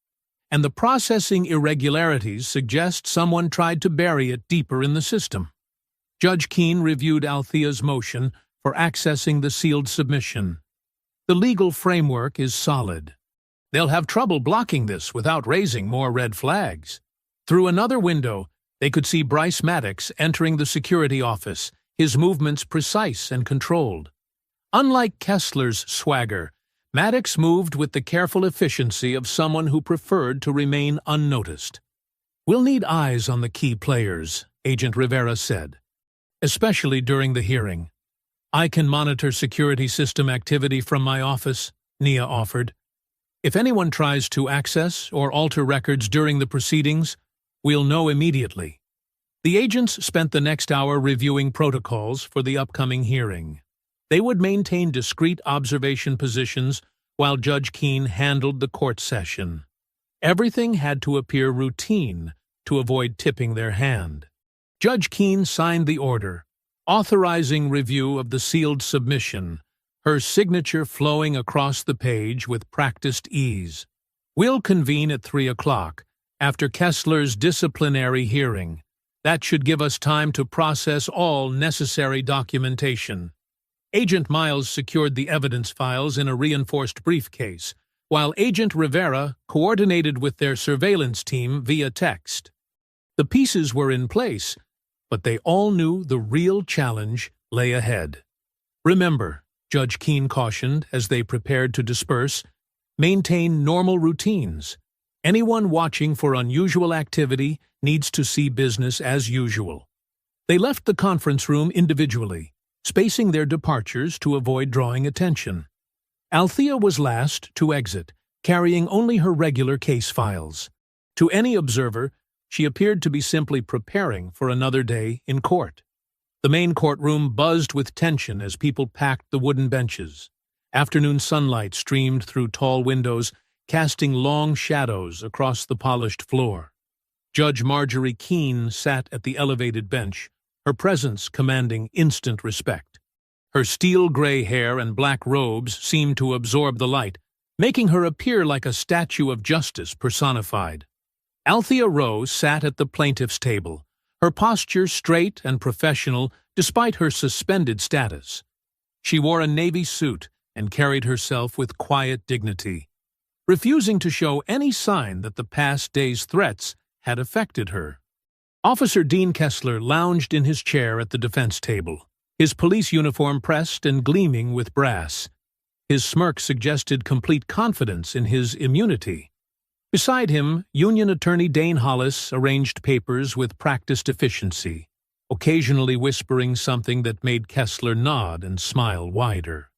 and the processing irregularities suggest someone tried to bury it deeper in the system." Judge Keene reviewed Althea's motion for accessing the sealed submission. "The legal framework is solid. They'll have trouble blocking this without raising more red flags." Through another window, they could see Bryce Maddox entering the security office, his movements precise and controlled. Unlike Kessler's swagger, Maddox moved with the careful efficiency of someone who preferred to remain unnoticed. "We'll need eyes on the key players," Agent Rivera said, "especially during the hearing." "I can monitor security system activity from my office," Nia offered. "If anyone tries to access or alter records during the proceedings, we'll know immediately." The agents spent the next hour reviewing protocols for the upcoming hearing. They would maintain discreet observation positions while Judge Keene handled the court session. Everything had to appear routine to avoid tipping their hand. Judge Keene signed the order, authorizing review of the sealed submission, her signature flowing across the page with practiced ease. "We'll convene at 3 o'clock, after Kessler's disciplinary hearing. That should give us time to process all necessary documentation." Agent Miles secured the evidence files in a reinforced briefcase, while Agent Rivera coordinated with their surveillance team via text. The pieces were in place, but they all knew the real challenge lay ahead. "Remember," Judge Keene cautioned as they prepared to disperse, "maintain normal routines. Anyone watching for unusual activity needs to see business as usual." They left the conference room individually, spacing their departures to avoid drawing attention. Althea was last to exit, carrying only her regular case files. To any observer, she appeared to be simply preparing for another day in court. The main courtroom buzzed with tension as people packed the wooden benches. Afternoon sunlight streamed through tall windows, casting long shadows across the polished floor. Judge Marjorie Keene sat at the elevated bench, her presence commanding instant respect. Her steel-gray hair and black robes seemed to absorb the light, making her appear like a statue of justice personified. Althea Rose sat at the plaintiff's table, her posture straight and professional despite her suspended status. She wore a navy suit and carried herself with quiet dignity, refusing to show any sign that the past day's threats had affected her. Officer Dean Kessler lounged in his chair at the defense table, his police uniform pressed and gleaming with brass. His smirk suggested complete confidence in his immunity. Beside him, Union Attorney Dane Hollis arranged papers with practiced efficiency, occasionally whispering something that made Kessler nod and smile wider.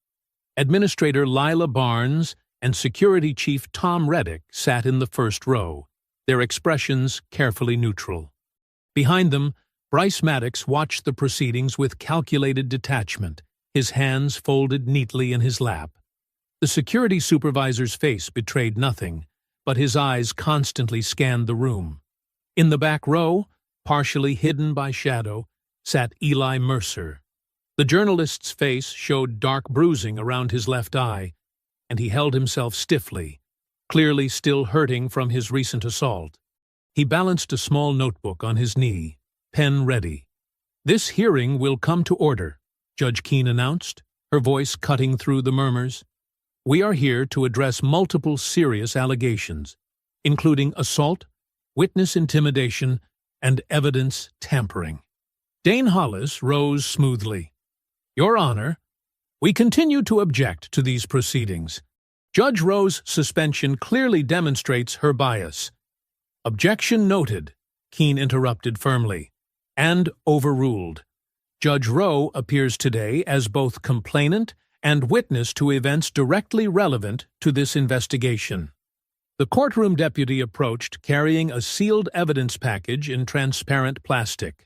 Administrator Lila Barnes and Security Chief Tom Reddick sat in the first row, their expressions carefully neutral. Behind them, Bryce Maddox watched the proceedings with calculated detachment, his hands folded neatly in his lap. The security supervisor's face betrayed nothing, but his eyes constantly scanned the room. In the back row, partially hidden by shadow, sat Eli Mercer. The journalist's face showed dark bruising around his left eye, and he held himself stiffly, clearly still hurting from his recent assault. He balanced a small notebook on his knee, pen ready. "This hearing will come to order," Judge Keene announced, her voice cutting through the murmurs. "We are here to address multiple serious allegations, including assault, witness intimidation, and evidence tampering." Dane Hollis rose smoothly. "Your Honor, we continue to object to these proceedings. Judge Rowe's suspension clearly demonstrates her bias." "Objection noted," Keene interrupted firmly, "and overruled. Judge Rowe appears today as both complainant and witness to events directly relevant to this investigation." The courtroom deputy approached carrying a sealed evidence package in transparent plastic.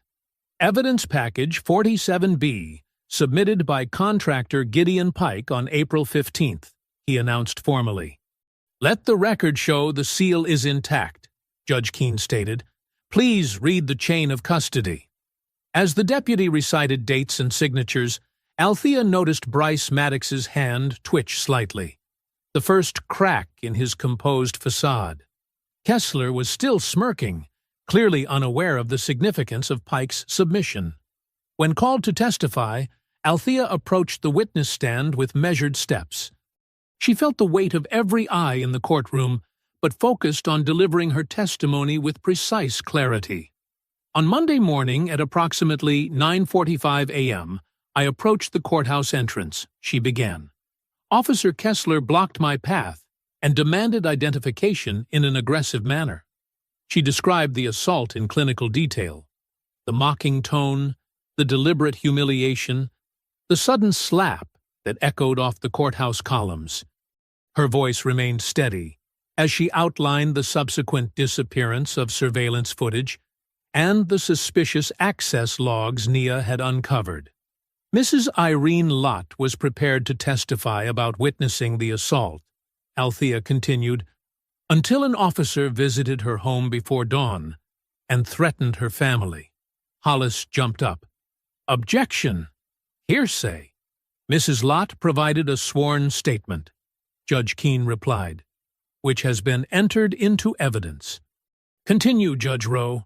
"Evidence Package 47B, submitted by contractor Gideon Pike on April 15th, he announced formally. "Let the record show the seal is intact," Judge Keene stated. "Please read the chain of custody." As the deputy recited dates and signatures, Althea noticed Bryce Maddox's hand twitch slightly, the first crack in his composed facade. Kessler was still smirking, clearly unaware of the significance of Pike's submission. When called to testify, Althea approached the witness stand with measured steps. She felt the weight of every eye in the courtroom, but focused on delivering her testimony with precise clarity. "On Monday morning at approximately 9:45 a.m., I approached the courthouse entrance," she began. "Officer Kessler blocked my path and demanded identification in an aggressive manner." She described the assault in clinical detail. The mocking tone, the deliberate humiliation, the sudden slap that echoed off the courthouse columns. Her voice remained steady as she outlined the subsequent disappearance of surveillance footage and the suspicious access logs Nia had uncovered. Mrs. Irene Lott was prepared to testify about witnessing the assault. Althea continued, until an officer visited her home before dawn and threatened her family. Hollis jumped up. Objection! Hearsay! Mrs. Lott provided a sworn statement. Judge Keene replied, which has been entered into evidence. Continue, Judge Rowe.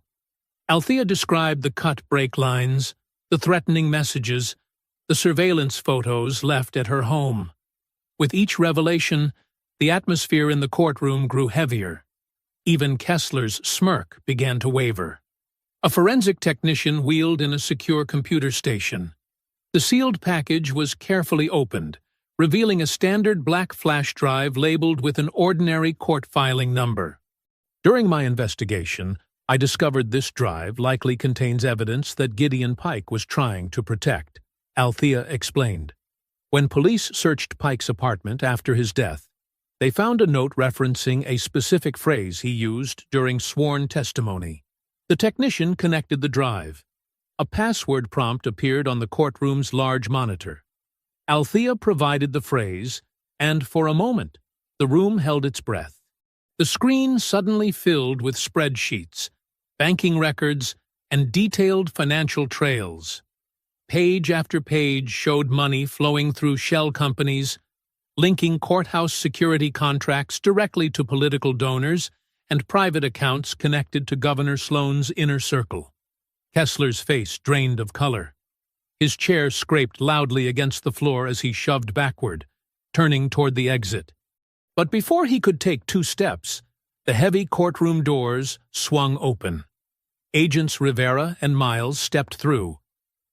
Althea described the cut brake lines, the threatening messages, the surveillance photos left at her home. With each revelation, the atmosphere in the courtroom grew heavier. Even Kessler's smirk began to waver. A forensic technician wheeled in a secure computer station. The sealed package was carefully opened, revealing a standard black flash drive labeled with an ordinary court filing number. During my investigation, I discovered this drive likely contains evidence that Gideon Pike was trying to protect, Althea explained. When police searched Pike's apartment after his death, they found a note referencing a specific phrase he used during sworn testimony. The technician connected the drive. A password prompt appeared on the courtroom's large monitor. Althea provided the phrase, and for a moment, the room held its breath. The screen suddenly filled with spreadsheets, banking records, and detailed financial trails. Page after page showed money flowing through shell companies, linking courthouse security contracts directly to political donors and private accounts connected to Governor Sloan's inner circle. Kessler's face drained of color. His chair scraped loudly against the floor as he shoved backward, turning toward the exit. But before he could take 2 steps, the heavy courtroom doors swung open. Agents Rivera and Miles stepped through,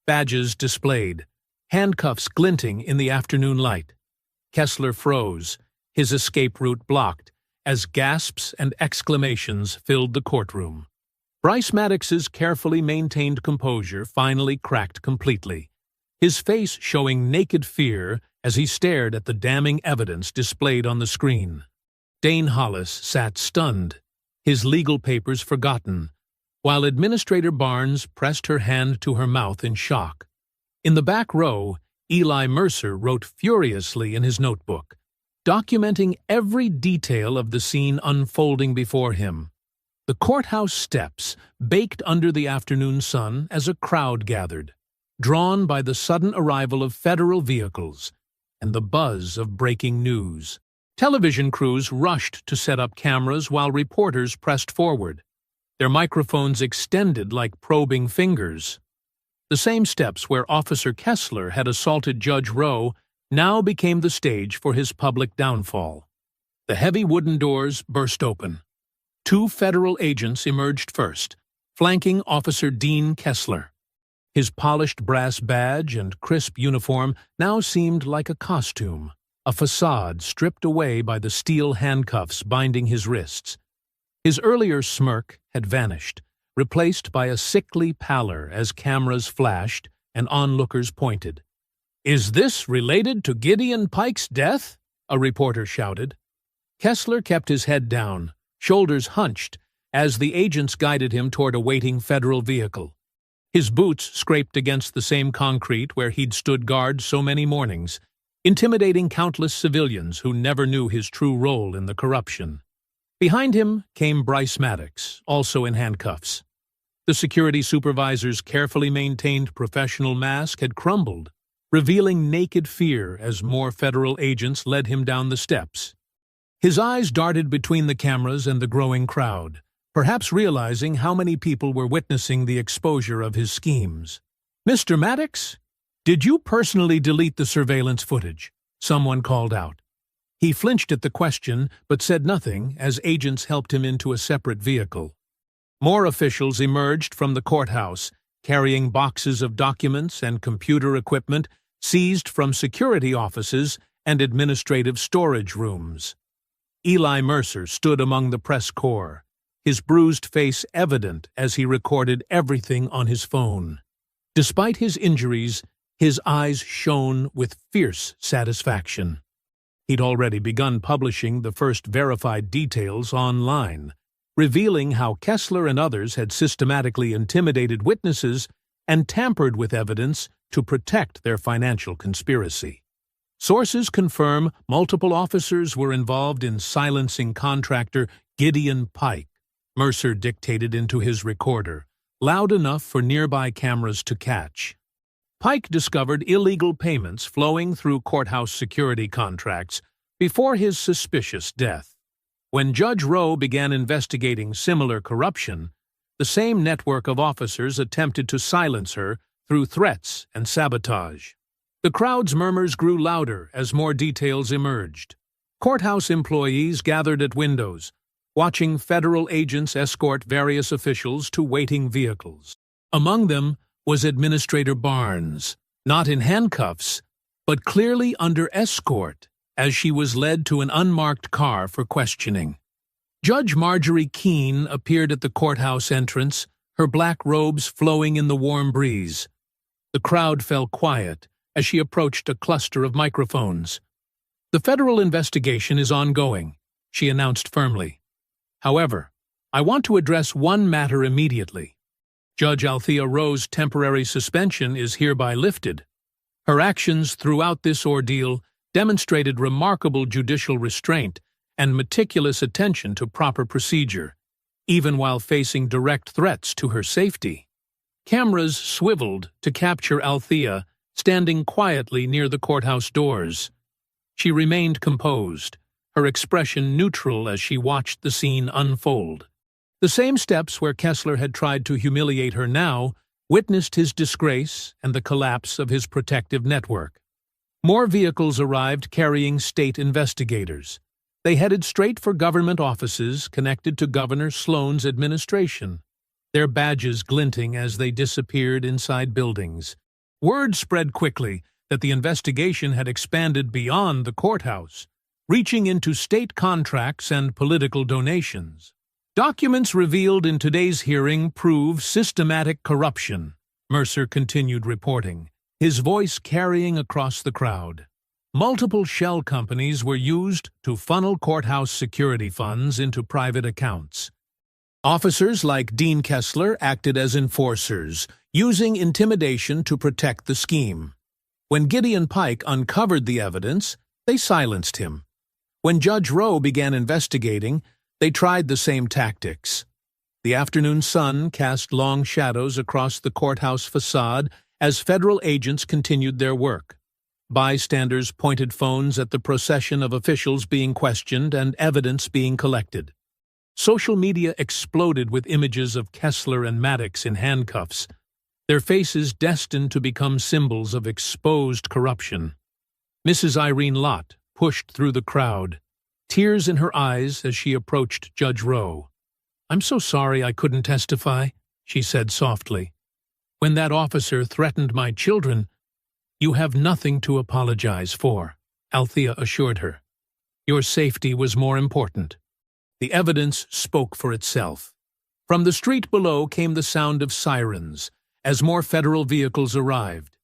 badges displayed, handcuffs glinting in the afternoon light. Kessler froze, his escape route blocked, as gasps and exclamations filled the courtroom. Bryce Maddox's carefully maintained composure finally cracked completely, his face showing naked fear as he stared at the damning evidence displayed on the screen. Dane Hollis sat stunned, his legal papers forgotten, while Administrator Barnes pressed her hand to her mouth in shock. In the back row, Eli Mercer wrote furiously in his notebook, documenting every detail of the scene unfolding before him. The courthouse steps baked under the afternoon sun as a crowd gathered, drawn by the sudden arrival of federal vehicles and the buzz of breaking news. Television crews rushed to set up cameras while reporters pressed forward, their microphones extended like probing fingers. The same steps where Officer Kessler had assaulted Judge Rowe now became the stage for his public downfall. The heavy wooden doors burst open. 2 federal agents emerged first, flanking Officer Dean Kessler. His polished brass badge and crisp uniform now seemed like a costume, a facade stripped away by the steel handcuffs binding his wrists. His earlier smirk had vanished, replaced by a sickly pallor as cameras flashed and onlookers pointed. "Is this related to Gideon Pike's death?" a reporter shouted. Kessler kept his head down, shoulders hunched, as the agents guided him toward a waiting federal vehicle. His boots scraped against the same concrete where he'd stood guard so many mornings, intimidating countless civilians who never knew his true role in the corruption. Behind him came Bryce Maddox, also in handcuffs. The security supervisor's carefully maintained professional mask had crumbled, revealing naked fear as more federal agents led him down the steps. His eyes darted between the cameras and the growing crowd, perhaps realizing how many people were witnessing the exposure of his schemes. "Mr. Maddox, did you personally delete the surveillance footage?" someone called out. He flinched at the question, but said nothing as agents helped him into a separate vehicle. More officials emerged from the courthouse, carrying boxes of documents and computer equipment seized from security offices and administrative storage rooms. Eli Mercer stood among the press corps, his bruised face evident as he recorded everything on his phone. Despite his injuries, his eyes shone with fierce satisfaction. He'd already begun publishing the first verified details online, revealing how Kessler and others had systematically intimidated witnesses and tampered with evidence to protect their financial conspiracy. Sources confirm multiple officers were involved in silencing contractor Gideon Pike, Mercer dictated into his recorder, loud enough for nearby cameras to catch. Pike discovered illegal payments flowing through courthouse security contracts before his suspicious death. When Judge Rowe began investigating similar corruption, the same network of officers attempted to silence her through threats and sabotage. The crowd's murmurs grew louder as more details emerged. Courthouse employees gathered at windows, watching federal agents escort various officials to waiting vehicles. Among them was Administrator Barnes, not in handcuffs, but clearly under escort, as she was led to an unmarked car for questioning. Judge Marjorie Keene appeared at the courthouse entrance, her black robes flowing in the warm breeze. The crowd fell quiet as she approached a cluster of microphones. "The federal investigation is ongoing," she announced firmly. "However, I want to address one matter immediately. Judge Althea Rowe's temporary suspension is hereby lifted. Her actions throughout this ordeal demonstrated remarkable judicial restraint and meticulous attention to proper procedure, even while facing direct threats to her safety." Cameras swiveled to capture Althea standing quietly near the courthouse doors. She remained composed, her expression neutral as she watched the scene unfold. The same steps where Kessler had tried to humiliate her now witnessed his disgrace and the collapse of his protective network. More vehicles arrived carrying state investigators. They headed straight for government offices connected to Governor Sloan's administration, their badges glinting as they disappeared inside buildings. Word spread quickly that the investigation had expanded beyond the courthouse, reaching into state contracts and political donations. Documents revealed in today's hearing prove systematic corruption, Mercer continued reporting, his voice carrying across the crowd. Multiple shell companies were used to funnel courthouse security funds into private accounts. Officers like Dean Kessler acted as enforcers, using intimidation to protect the scheme. When Gideon Pike uncovered the evidence, they silenced him. When Judge Rowe began investigating, they tried the same tactics. The afternoon sun cast long shadows across the courthouse facade as federal agents continued their work. Bystanders pointed phones at the procession of officials being questioned and evidence being collected. Social media exploded with images of Kessler and Maddox in handcuffs, their faces destined to become symbols of exposed corruption. Mrs. Irene Lott pushed through the crowd, tears in her eyes as she approached Judge Rowe. "I'm so sorry I couldn't testify," she said softly. "When that officer threatened my children—" "You have nothing to apologize for," Althea assured her. "Your safety was more important." The evidence spoke for itself. From the street below came the sound of sirens as more federal vehicles arrived.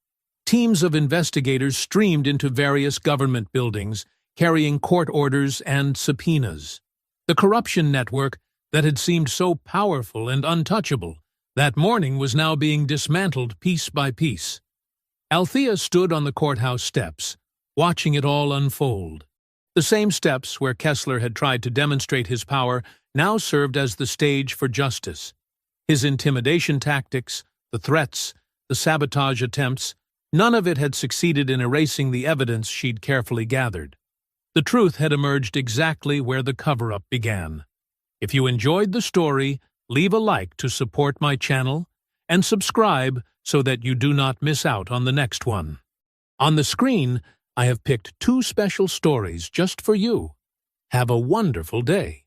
Teams of investigators streamed into various government buildings, carrying court orders and subpoenas. The corruption network that had seemed so powerful and untouchable that morning was now being dismantled piece by piece. Althea stood on the courthouse steps, watching it all unfold. The same steps where Kessler had tried to demonstrate his power now served as the stage for justice. His intimidation tactics, the threats, the sabotage attempts, none of it had succeeded in erasing the evidence she'd carefully gathered. The truth had emerged exactly where the cover-up began. If you enjoyed the story, leave a like to support my channel and subscribe so that you do not miss out on the next one. On the screen, I have picked 2 special stories just for you. Have a wonderful day.